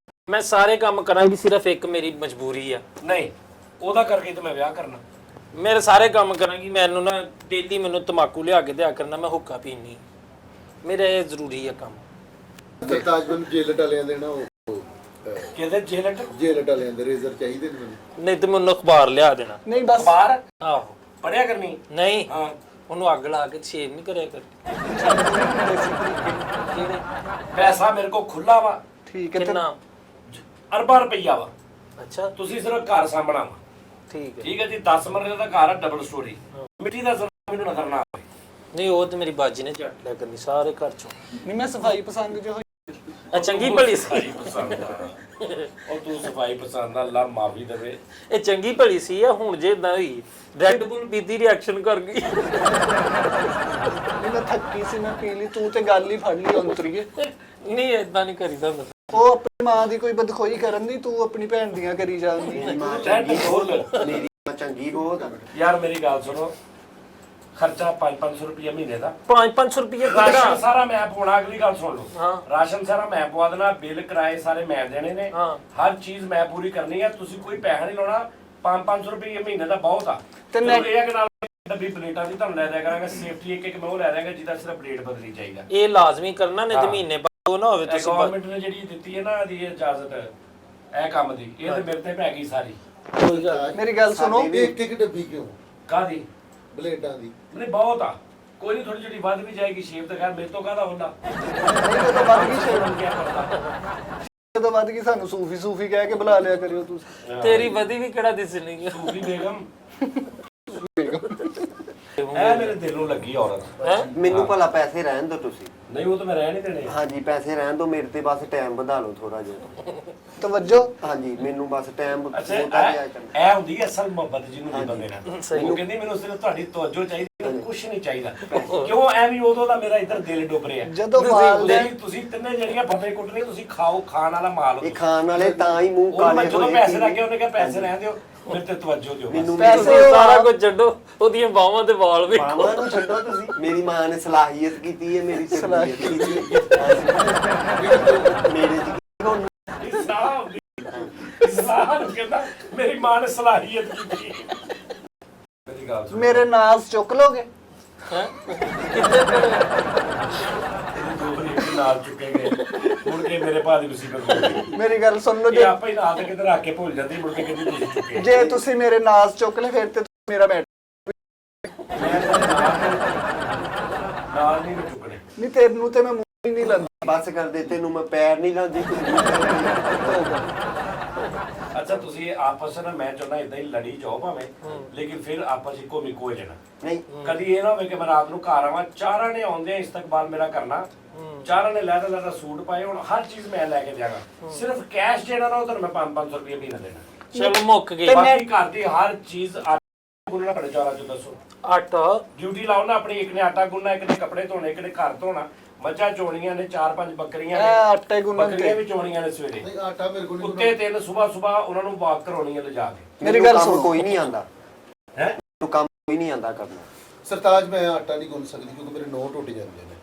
ਮੈਂ ਸਾਰੇ ਕੰਮ ਕਰਾਂਗੀ, ਸਿਰਫ ਇੱਕ ਮੇਰੀ ਮਜਬੂਰੀ ਆ। ਨਹੀਂ, ਉਹਦਾ ਕਰਕੇ ਤੇ ਮੈਂ ਵਿਆਹ ਕਰਨਾ। ਮੇਰੇ ਸਾਰੇ ਕੰਮ ਕਰਾਂਗੀ। ਮੈਨੂੰ ਨਾ ਡੇਲੀ ਮੈਨੂੰ ਤਮਾਕੂ ਲਿਆ ਕੇ ਦਿਆ ਕਰਨਾ, ਮੈਂ ਹੁੱਕਾ ਪੀਣੀ, ਮੇਰੇ ਇਹ ਜ਼ਰੂਰੀ ਆ ਕੰਮ। ਸਰਤਾਜ ਮੈਨੂੰ ਜੇਲਟ ਵਾਲਿਆਂ ਦੇ ਨਾ ਉਹ ਕਿਹਦੇ ਜੇਲਟ? ਜੇਲਟ ਵਾਲਿਆਂ ਦੇ ਰੇਜ਼ਰ ਚਾਹੀਦੇ ਨੇ ਮੈਨੂੰ। ਨਹੀਂ ਤੇ ਮੈਨੂੰ ਅਖਬਾਰ ਲਿਆ ਦੇਣਾ। ਨਹੀਂ ਬਸ ਬਾਹਰ ਆਹੋ। ਪੜਿਆ ਕਰਨੀ। ਨਹੀਂ, ਹਾਂ, ਉਹਨੂੰ ਅੱਗ ਲਾ ਕੇ ਛੇੜ ਨਹੀਂ ਕਰਿਆ ਕਰ। ਪੈਸਾ ਮੇਰੇ ਕੋਲ ਖੁੱਲਾ ਵਾ, ਠੀਕ ਹੈ। ਤੇ ਕਿੰਨਾ? ਅਰਬਾਂ ਰੁਪਈਆ ਵਾ। ਅੱਛਾ, ਤੁਸੀਂ ਸਿਰਫ ਘਰ ਸਾਂਭਣਾ ਵਾ, ਠੀਕ ਹੈ। ਠੀਕ ਹੈ ਜੀ। 10 ਮਰਲੇ ਦਾ ਘਰ ਆ, ਡਬਲ ਸਟੋਰੀ, ਮਿੱਟੀ ਦਾ ਜ਼ਰਾ ਮੈਨੂੰ ਨਜ਼ਰ ਨਾ ਆਵੇ। ਨਹੀਂ, ਉਹ ਤੇ ਮੇਰੀ ਬਾਜੀ ਨੇ ਝੱਟ ਲਿਆ ਕਰਨੀ ਸਾਰੇ ਘਰ ਚੋਂ। ਨਹੀਂ ਮੈਂ ਸਫਾਈ ਪਸੰਦ ਜੋ ਹੋਈ। ਇਹ ਚੰਗੀ ਭਲੀ ਸੀ, ਸਫਾਈ ਪਸੰਦ ਆ। ਉਹ ਤੂੰ ਸਫਾਈ ਪਸੰਦ ਆ, ਅੱਲਾ ਮਾਫੀ ਦੇਵੇ। ਇਹ ਚੰਗੀ ਭਲੀ ਸੀ। ਆ ਹੁਣ ਜੇ ਇਦਾਂ ਹੋਈ ਰੈੱਡ ਬੁੱਲ ਪੀਤੀ ਰਿਐਕਸ਼ਨ ਕਰ ਗਈ। ਨਹੀਂ ਮੈਂ ਥੱਕੀ ਸੀ, ਮੈਂ ਪੀ ਲਈ, ਤੂੰ ਤੇ ਗੱਲ ਹੀ ਫੜ ਲਈ ਅੰਤਰੀਏ। ਨਹੀਂ, ਇਦਾਂ ਨਹੀਂ ਕਰੀਦਾ ਹੁੰਦਾ। ਉਹ ਆਪਣੀ ਮਾਂ ਦੀ ਕੋਈ ਬਦਖੋਈ ਕਰਨ ਦੀ, ਤੂੰ ਆਪਣੀ ਭੈਣ ਦੀਆਂ ਕਰੀ ਜਾਂਦੀ। ਮੇਰੀ ਮਾਂ ਰੈੱਡ ਚੰਗੀ ਬੁੱਲ। ਮੇਰੀ ਮਾਂ ਚੰਗੀ ਬਹੁਤ ਆ। ਯਾਰ ਮੇਰੀ ਗੱਲ ਸੁਣੋ, ਖਰਚਾ 500 ਰੁਪਏ ਮਹੀਨੇ ਦਾ। 500 ਰੁਪਏ ਰਾਸ਼ਨ ਕਿਹੜਾ? ਸਾਰਾ ਮੈਂ ਪਵਾਉਣਾ। ਅਗਲੀ ਗੱਲ ਸੁਣ ਲਓ, ਹਾਂ। ਰਾਸ਼ਨ ਸਾਰਾ ਮੈਂ ਪਵਾ ਦੇਣਾ, ਬਿੱਲ ਕਿਰਾਏ ਸਾਰੇ ਮੈਂ ਦੇਣੇ ਨੇ, ਹਾਂ। ਹਰ ਚੀਜ਼ ਮੈਂ ਪੂਰੀ ਕਰਨੀ ਹੈ। ਤੁਸੀਂ ਕੋਈ ਪੈਸਾ ਨਹੀਂ ਲਾਉਣਾ। 500 ਰੁਪਏ ਮਹੀਨੇ ਦਾ ਬਹੁਤ ਆ। ਤੇ ਚਲੋ ਇਹ ਆ ਕਿ ਨਾਲ ਡੱਬੀ ਪਲੇਟਾਂ ਦੀ ਤੁਹਾਨੂੰ ਲੈ ਦਿਆ ਕਰਾਂਗਾ, ਸੇਫਟੀ ਇੱਕ ਮੈਂ ਉਹ ਲੈ ਦਿਆਂਗਾ ਜਿਹਦਾ ਸਿਰਫ ਪਲੇਟ ਬਦਲੀ ਚਾਹੀਦਾ। ਇਹ ਲਾਜ਼ਮੀ ਕਰਨਾ, ਨਹੀਂ ਤੇ ਹਾਂ। ਮਹੀਨੇ ਬਾਅਦ ਉਹ ਨਾ ਹੋਵੇ ਤੁਸੀਂ ਗਵਰਨਮੈਂਟ ਨੇ ਜਿਹੜੀ ਦਿੱਤੀ ਹੈ ਨਾ ਇਹਦੀ ਇਜਾਜ਼ਤ ਇਹ ਕੰਮ ਦੀ, ਇਹ ਤੇ ਮੇਰੇ ਤੇ ਪੈ ਗਈ ਸਾਰੀ। ਕੋਈ ਗੱਲ ਮੇਰੀ ਗੱਲ ਸੁਣੋ। ਇੱਕ ਇੱਕ ਡੱਬੀ ਕਿਉਂ? ਕਾਹਦੀ? ਬਲੇਡਾਂ ਦੀ। ਨਹੀਂ ਬਹੁਤ ਆ। ਕੋਈ ਨਹੀਂ, ਥੋੜੀ ਜਿਹੀ ਵੱਧ ਵੀ ਜਾਏਗੀ ਸ਼ੇਪ, ਤਾਂ ਖੈਰ ਮੇਰੇ ਤੋਂ ਕਾਹਦਾ ਹੁੰਦਾ। ਨਹੀਂ ਜਦੋਂ ਵੱਧ ਗਈ ਸ਼ੇਪ, ਕੀ ਕਰਦਾ ਜਦੋਂ ਵੱਧ ਗਈ ਸਾਨੂੰ ਸੂਫੀ ਕਹਿ ਕੇ ਬੁਲਾ ਲਿਆ ਕਰਿਓ ਤੁਸੀਂ। ਤੇਰੀ ਵਧੀ ਵੀ ਕਿਹੜਾ ਦਿਸਣੀ ਹੈ। ਸੂਫੀ ਬੇਗਮ ਇਹ ਮੇਰੇ ਦਿਲ ਨੂੰ ਲੱਗੀ ਔਰਤ। ਮੈਨੂੰ ਭਲਾ ਪੈਸੇ ਰਹਿਣ ਦਿਓ ਤੁਸੀਂ। ਨਹੀਂ ਉਹ ਤਾਂ ਮੈਂ ਰਹਿ ਨਹੀਂ ਦੇਣੇ। ਹਾਂਜੀ ਪੈਸੇ ਰਹਿਣ ਦਿਓ ਮੇਰੇ ਤੇ, ਬਸ ਟਾਈਮ ਵਧਾ ਲਓ ਥੋੜਾ ਜਿਹਾ। ਤਵੱਜੋ। ਹਾਂਜੀ ਮੈਨੂੰ ਬਸ ਟਾਈਮ ਅੱਛਾ ਬਹੁਤਾ ਜਿਹਾ ਕਰਨਾ। ਇਹ ਹੁੰਦੀ ਹੈ ਅਸਲ ਮੁਹੱਬਤ ਜਿਹਨੂੰ ਨਹੀਂ ਬੰਦੇ ਨਾਲ। ਉਹ ਕਹਿੰਦੀ ਮੈਨੂੰ ਸਿਰਫ ਤੁਹਾਡੀ ਤਵੱਜੋ ਚਾਹੀਦੀ, ਮੈਨੂੰ ਕੁਝ ਨਹੀਂ ਚਾਹੀਦਾ। ਕਿਉਂ ਐ ਵੀ ਉਦੋਂ ਦਾ ਮੇਰਾ ਇੱਧਰ ਦਿਲ ਡੁੱਬ ਰਿਹਾ। ਜਦੋਂ ਮਾਲ ਦੇ ਤੁਸੀਂ ਤਿੰਨੇ ਜਿਹੜੀਆਂ ਫੱਫੇ ਕੁੱਟਣੀ, ਤੁਸੀਂ ਖਾਓ, ਖਾਣ ਵਾਲਾ ਮਾਲ ਹੋ। ਇਹ ਖਾਣ ਵਾਲੇ ਤਾਂ ਹੀ ਮੂੰਹ ਉਹਨੂੰ ਮੈਂ ਕਾਲੇ ਜਦੋਂ ਹੋਏ ਪੈਸੇ ਲੱਗੇ ਉਹਨੇ ਕਿਹਾ ਪੈਸੇ ਰਹਿਣ ਦਿਓ, ਮੇਰੇ ਤੇ ਤਵੱਜੋ ਦਿਓ। ਮੈਨੂੰ ਪੈਸੇ ਤੁਸੀਂ ਸਾਰਾ ਕੁਝ ਛੱਡੋ, ਉਹਦੀਆਂ ਬਾਹਾਂ ਤੇ ਵਾਲ ਵੇਖੋ। ਬਾਹਾਂ ਨੂੰ ਛੱਡੋ ਤੁਸੀਂ। ਮੇਰੀ ਮਾਂ ਨੇ ਸਲਾਹੀਅਤ ਕੀਤੀ ਹੈ, ਮੇਰੀ ਤਰਬੀਅਤ ਕੀਤੀ ਹੈ। ਮੇਰੇ ਚ ਕੀ ਹੁਣ ਇਸਲਾਮ ਕਹਿੰਦਾ ਮੇਰੀ ਮਾਂ ਨੇ ਸਲਾਹੀਅਤ ਕੀਤੀ। ਮੇਰੀ ਗੱਲ ਸੁਣ, ਮੇਰੇ ਨਾਸ ਚੁੱਕ ਲੋਗੇ? ਕਿੱਥੇ ਪੜੇ? ਦੋ ਵਾਰੀ ਇੱਕ ਨਾਲ ਚੁੱਕੇ ਗਏ, ਮੁੜ ਕੇ ਮੇਰੇ ਭਾ ਦੀ ਮੁਸੀਬਤ ਹੋ ਗਈ। ਮੇਰੀ ਗੱਲ ਸੁਣ ਲਓ, ਇਹ ਆਪੇ ਹੀ ਨਾਲ ਤੇ ਕਿਤੇ ਰੱਖ ਕੇ ਭੁੱਲ ਜਾਂਦੀ, ਮੁੜ ਕੇ ਕਹਿੰਦੀ ਤੁਸੀਂ ਚੁੱਕੇ। ਜੇ ਤੁਸੀਂ ਮੇਰੇ ਨਾਸ ਚੁੱਕ ਲਏ ਫਿਰ ਤੇ ਮੇਰਾ ਬੈਠ। ਮੈਂ ਨਾਲ ਨਹੀਂ ਚੁੱਕਣੇ। ਨਹੀਂ ਤੈਨੂੰ ਤੇ ਮੈਂ ਮੂੰਹ ਹੀ ਨਹੀਂ ਲਾਂਦਾ। ਬਸ ਕਰ ਦੇ, ਤੈਨੂੰ ਮੈਂ ਪੈਰ ਨਹੀਂ ਲਾਉਂਦੀ। ਅੱਛਾ ਤੁਸੀਂ ਆਪਸ ਵਿੱਚ, ਮੈਂ ਚਾਹੁੰਦਾ ਇਦਾਂ ਹੀ ਲੜੀ ਜਾਓ ਭਾਵੇਂ, ਲੇਕਿਨ ਫਿਰ ਆਪਸ ਇੱਕੋ ਮਿੱਕੋ ਹੋ ਜਾਣਾ। ਨਹੀਂ ਕਦੀ ਇਹ ਨਾ ਹੋਵੇ ਕਿ ਮੈਂ ਰਾਤ ਨੂੰ ਘਰ ਆਵਾਂ, ਚਾਰਾਂ ਨੇ ਆਉਂਦੇ ਇਸਤਕਬਾਲ ਮੇਰਾ ਕਰਨਾ, ਚਾਰਾਂ ਨੇ ਲੈਦਾ ਸੂਟ ਪਾਏ ਹੁਣ, ਹਰ ਚੀਜ਼ ਮੈਂ ਲੈ ਕੇ ਜਾਵਾਂ। ਸਿਰਫ ਕੈਸ਼ ਜਿਹੜਾ ਨਾ ਉਹ ਤੁਹਾਨੂੰ ਮੈਂ 500 ਰੁਪਏ ਮਹੀਨਾ ਦੇਣਾ। ਚਲੋ ਮੁੱਕ ਗਈ। ਬਾਕੀ ਘਰ ਦੀ ਹਰ ਚੀਜ਼ ਗੁੰਨਣਾ ਪੜੇ ਚਾਰਾਂ ਚੋਂ, ਦੱਸੋ। ਆਟਾ ਡਿਊਟੀ ਲਾਓ ਨਾ ਆਪਣੀ, ਇੱਕ ਨੇ ਆਟਾ ਗੁੰਨਣਾ, ਇੱਕ ਨੇ ਕੱਪੜੇ ਧੋਣੇ, ਇੱਕ ਨੇ ਘਰ ਧੋਣਾ, ਮੱਝਾਂ ਚੋਣੀਆਂ ਨੇ, 4-5 ਬੱਕਰੀਆਂ ਇਹ ਨੇ, ਆਟੇ ਗੁੰਨਣ ਬੱਕਰੀਆਂ ਤੇ ਵੀ ਚੋਣੀਆਂ ਨੇ ਸਵੇਰੇ, ਨਹੀਂ ਆਟਾ ਮੇਰੇ ਕੋਲ ਨਹੀਂ ਕੁੱਤੇ 3 ਸਵੇਰ ਉਹਨਾਂ ਨੂੰ ਵਾਕ ਕਰਾਉਣੀ ਹੈ ਲਿਜਾ ਕੇ। ਮੇਰੀ ਗੱਲ ਕੰਮ ਸੁਣੋ। ਕੋਈ ਨਹੀਂ ਆਂਦਾ ਹੈ ਤੂੰ, ਕੰਮ ਕੋਈ ਨਹੀਂ ਆਂਦਾ ਕਰਨਾ। ਸਰਤਾਜ ਮੈਂ ਆਟਾ ਨਹੀਂ ਗੁੰਨ ਸਕਦੀ ਕਿਉਂਕਿ ਮੇਰੇ ਨੋਟ ਟੁੱਟ ਜਾਂਦੇ ਨੇ।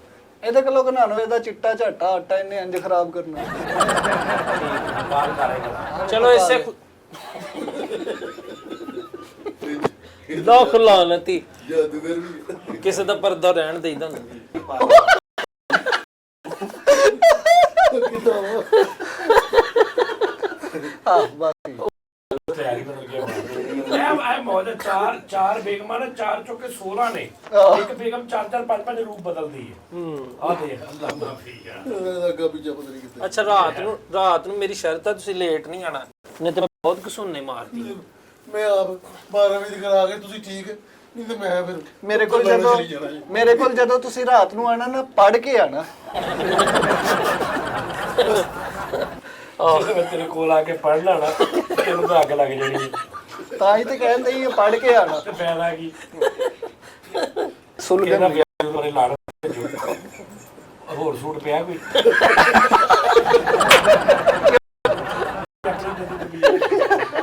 ਇਹਦੇ ਕੋਲੋਂ ਘਨਾ ਲਓ, ਇਹਦਾ ਚਿੱਟਾ ਝਾਟਾ ਆਟਾ ਇਹਨੇ ਇੰਜ ਖਰਾਬ ਕਰਨਾ। ਬਾਹਰ ਕਰੇਗਾ। ਚਲੋ ਇਸੇ ਲੱਖ ਲਾਨਤੀ ਜਾਦੂਗਰ ਵੀ ਕਿਸੇ ਦਾ ਪਰਦਾ ਰਹਿਣ ਦੇਈਦਾ ਹੁੰਦਾ। ਹਾਂ ਬਸ ਤਿਆਰੀ ਬਦਲ ਗਿਆ। ਮੈਂ ਮੌਜ ਚਾਰ ਬੇਗਮਾਂ ਨੇ, 4 ਚੁੱਕੇ 16 ਨੇ। ਇੱਕ ਬੇਗਮ 4-4 5-5 ਰੂਪ ਬਦਲਦੀ ਹੈ। ਆ ਦੇਖ ਅੱਲਾ ਮਾਫੀ ਆ। ਇਹਦਾ ਅੱਗਾ ਪਿੱਛਾ ਪਤਾ ਨਹੀਂ ਕਿੱਥੇ। ਅੱਛਾ ਰਾਤ ਨੂੰ ਮੇਰੀ ਸ਼ਰਤ ਆ ਤੁਸੀਂ ਲੇਟ ਨਹੀਂ ਆਣਾ, ਨਹੀਂ ਤੇ ਮੈਂ ਬਹੁਤ ਘਸੁੰਨੇ ਮਾਰਦੀ। ਮੈਂ ਆਪ 12 ਵਜੇ ਤੱਕ ਆ ਗਏ ਤੁਸੀਂ ਠੀਕ, ਨਹੀਂ ਤੇ ਮੈਂ ਫਿਰ ਮੇਰੇ ਕੋਲ ਜਦੋਂ ਤੁਸੀਂ ਰਾਤ ਨੂੰ ਆਣਾ ਨਾ, ਪੜ ਕੇ ਆਣਾ। ਜਦੋਂ ਮੈਂ ਤੇਰੇ ਕੋਲ ਆ ਕੇ ਪੜ੍ਹਨਾ ਨਾ, ਤੈਨੂੰ ਤਾਂ ਅੱਗ ਲੱਗ ਜਾਣੀ। ਤਾਂ ਹੀ ਤੇ ਕਹਿੰਦੇ ਹੀ ਪੜ ਕੇ ਆਣਾ। ਤੇ ਫਾਇਦਾ ਕੀ? ਸੁਣ ਇਹਦਾ ਕੇ ਵਿਆਹ ਬਾਰੇ ਲਾਣਾ ਹੋਰ ਸੂਟ ਪਿਆ ਕੋਈ?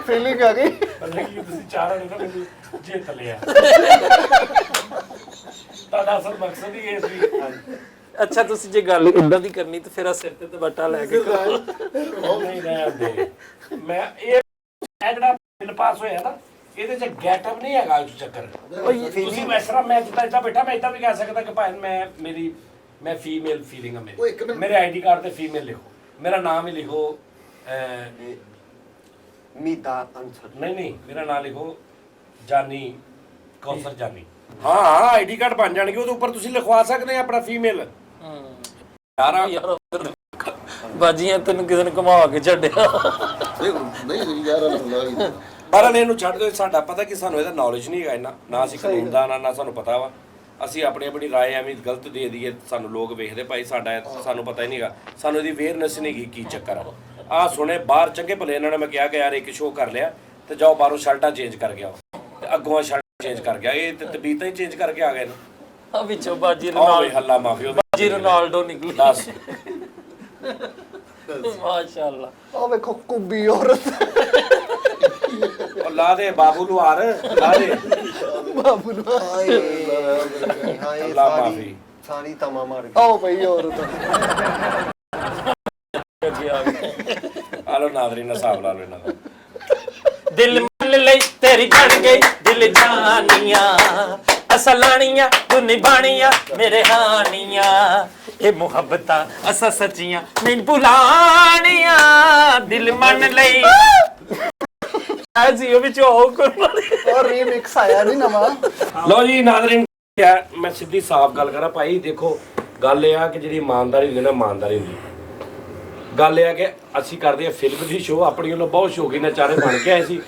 ਫੀਲਿੰਗ ਆ ਗਈ। ਲੇਕਿਨ ਤੁਸੀਂ ਚਾਰਾਂ ਨੇ ਨਾ ਮੈਨੂੰ ਜਿੱਤ ਲਿਆ। ਤੁਹਾਡਾ ਅਸਲ ਮਕਸਦ ਹੀ ਇਹ ਸੀ। ਅੱਛਾ ਤੁਸੀਂ ਜੇ ਗੱਲ ਇਦਾਂ ਦੀ ਕਰਨੀ ਤੇ ਫਿਰ ਆ ਸਿਰ ਤੇ ਦੁਪੱਟਾ ਲੈ ਕੇ ਕਰੋ। ਨਹੀਂ ਰਹਿੰਦੇ। ਮੈਂ ਇਹ ਜਿਹੜਾ ਬਿੱਲ ਪਾਸ ਹੋਇਆ ਨਾ, ਇਹਦੇ ਚ ਗੈਟਅਪ ਨਹੀਂ ਹੈਗਾ ਉਸ ਚੱਕਰ। ਤੁਸੀਂ ਇਸ ਤਰ੍ਹਾਂ ਮੈਂ ਜਿੱਦਾਂ ਇੱਦਾਂ ਬੈਠਾ, ਮੈਂ ਇੱਦਾਂ ਵੀ ਕਹਿ ਸਕਦਾ ਕਿ ਭਾਈ ਮੈਂ ਫੀਮੇਲ ਫੀਲਿੰਗ ਆ ਮੇਰੀ। ਮੇਰੇ ਆਈਡੀ ਕਾਰਡ ਤੇ ਫੀਮੇਲ ਲਿਖੋ, ਮੇਰਾ ਨਾਮ ਹੀ ਲਿਖੋ। ਮੀਤਾ ਅੰਸਰ ਨਹੀਂ ਮੇਰਾ ਨਾਮ ਲਿਖੋ ਜਾਨੀ, ਕੌਸਰ ਜਾਨੀ। ਹਾਂ ਆਈਡੀ ਕਾਰਡ ਬਣ ਜਾਣਗੇ, ਉਹਦੇ ਉੱਪਰ ਤੁਸੀਂ ਲਿਖਵਾ ਸਕਦੇ ਆ ਆਪਣਾ ਫੀਮੇਲ। ਯਾਰ ਬਾਜੀਆਂ ਤੈਨੂੰ ਕਿਸੇ ਨੇ ਘੁਮਾ ਕੇ ਛੱਡਿਆ। ਨਹੀਂ ਯਾਰ ਅੱਲਾ ਪਰ ਇਹਨੂੰ ਛੱਡ ਦਿਓ। ਸਾਡਾ ਪਤਾ ਕਿ ਸਾਨੂੰ ਇਹਦਾ ਨੌਲੇਜ ਨਹੀਂ ਹੈਗਾ ਇੰਨਾ, ਨਾ ਅਸੀਂ ਕਾਨੂੰਨ ਦਾ ਨਾ ਸਾਨੂੰ ਪਤਾ ਵਾ। ਅਸੀਂ ਆਪਣੀ ਰਾਏ ਐਵੇਂ ਗਲਤ ਦੇ ਦਈਏ, ਸਾਨੂੰ ਲੋਕ ਵੇਖਦੇ ਭਾਈ ਸਾਨੂੰ ਪਤਾ ਹੀ ਨਹੀਂ ਹੈਗਾ, ਸਾਨੂੰ ਇਹਦੀ ਅਵੇਅਰਨੈਸ ਨਹੀਂ ਹੈਗੀ ਕੀ ਚੱਕਰ ਆ। ਆਹ ਸੁਣੇ ਬਾਹਰ ਚੰਗੇ ਭਲੇ ਇਹਨਾਂ ਨੇ, ਮੈਂ ਕਿਹਾ ਕਿ ਯਾਰ ਇੱਕ ਸ਼ੋਅ ਕਰ ਲਿਆ ਤੇ ਜਾਓ ਬਾਹਰੋਂ ਸ਼ਰਟਾਂ ਚੇਂਜ ਕਰ ਗਿਆ, ਤੇ ਅੱਗੋਂ ਸ਼ਰਟ ਚੇਂਜ ਕਰ ਗਿਆ, ਇਹ ਤੇ ਤਬੀਤਾਂ ਹੀ ਚੇਂਜ ਕਰਕੇ ਆ ਗਏ ਨੇ। ਆ ਵਿੱਚੋਂ ਬਾਜੀ ਆਹ ਹੱਲਾ ਮਾਫੀ ਬਾਜੀ ਰੋਨਾਲਡੋ ਨਿਕਲੀ। ਦੱਸ ਮਾਸ਼ਾਅੱਲਾ। ਉਹ ਵੇਖੋ ਕੁੱਬੀ ਔਰਤ। ਉਹ ਲਾ ਦੇ ਬਾਬੂ ਨੂੰ ਹਾਰ ਲਾ ਦੇ। ਬਾਬੂ ਨੂੰ ਹਾਏ ਅੱਲਾ ਮਾਫੀ। ਸਾਰੀ ਤਮਾ ਮਾਰ ਗਈ। ਆਓ ਭਈ ਔਰਤ। ਆ ਲੋ ਨਾਜ਼ਰੀਨ, ਹਿਸਾਬ ਲਾ ਲੋ ਇਹਨਾਂ ਦਾ। ਦਿਲ ਮੰਨ ਲਈ ਤੇਰੀ ਬਣ ਗਈ ਦਿਲ ਜਾਨੀਆਂ, ਅਸਾਂ ਲਾਣੀਆਂ ਤੂੰ ਨਿਭਾਣੀਆਂ ਮੇਰੇ ਹਾਨੀਆਂ, ਇਹ ਮੁਹੱਬਤਾਂ ਅਸਾਂ ਸੱਚੀਆਂ ਨਹੀਂ ਭੁਲਾਣੀਆਂ, ਦਿਲ ਮੰਨ ਲਈ। ਐਸੀ ਉਹ ਵਿੱਚ ਉਹ ਔਰ ਰੀਮਿਕਸ ਆਇਆ ਨਹੀਂ ਨਵਾਂ। ਲੋ ਜੀ ਨਾਜ਼ਰੀਨ, ਮੈਂ ਸਿੱਧੀ ਸਾਫ਼ ਗੱਲ ਕਰਾਂ ਭਾਈ, ਦੇਖੋ ਗੱਲ ਇਹ ਆ ਕਿ ਜਿਹੜੀ ਇਮਾਨਦਾਰੀ ਹੁੰਦੀ ਨਾ, ਇਮਾਨਦਾਰੀ ਹੁੰਦੀ। ਗੱਲ ਇਹ ਆ ਕਿ ਅਸੀਂ ਕਰਦੇ ਆ ਫਿਲਮ ਦੀ ਸ਼ੋਅ, ਆਪਣੀ ਵੱਲੋਂ ਬਹੁਤ ਸ਼ੌਕੀਨ ਨਚਾਰੇ ਬਣ ਕੇ ਆਏ ਸੀ।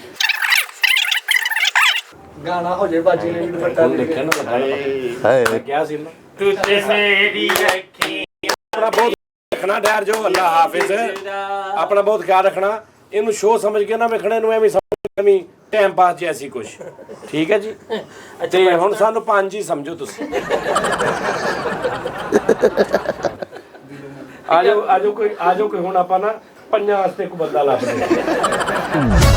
ਗਾਣਾ ਹੋ ਜੇ ਬਾਜੀ ਨੇ ਵੀ ਦੁਪੱਟਾ ਹੁਣ ਦੇਖਿਆ ਨਾ ਲੱਗਾ ਕਿਹਾ ਸੀ ਨਾ, ਤੂੰ ਤੇ ਮੇਰੀ ਅੱਖੀ। ਆਪਣਾ ਬਹੁਤ ਰੱਖਣਾ ਡਰ ਜੋ, ਅੱਲਾ ਹਾਫਿਜ਼। ਆਪਣਾ ਬਹੁਤ ਖਿਆਲ ਰੱਖਣਾ, ਇਹਨੂੰ ਸ਼ੋਅ ਸਮਝ ਕੇ ਨਾ ਵੇਖਣਾ, ਇਹਨੂੰ ਐਵੇਂ ਸਮਝ ਟਾਈਮ ਪਾਸ ਜੈਸੀ ਕੁਛ, ਠੀਕ ਹੈ ਜੀ। ਤੇ ਹੁਣ ਸਾਨੂੰ 5 ਹੀ ਸਮਝੋ ਤੁਸੀਂ। ਆਜੋ ਕੋਈ ਹੁਣ ਆਪਾਂ ਨਾ 5 ਵਾਸਤੇ ਕੋਈ ਬੰਦਾ ਲੱਭਦੇ।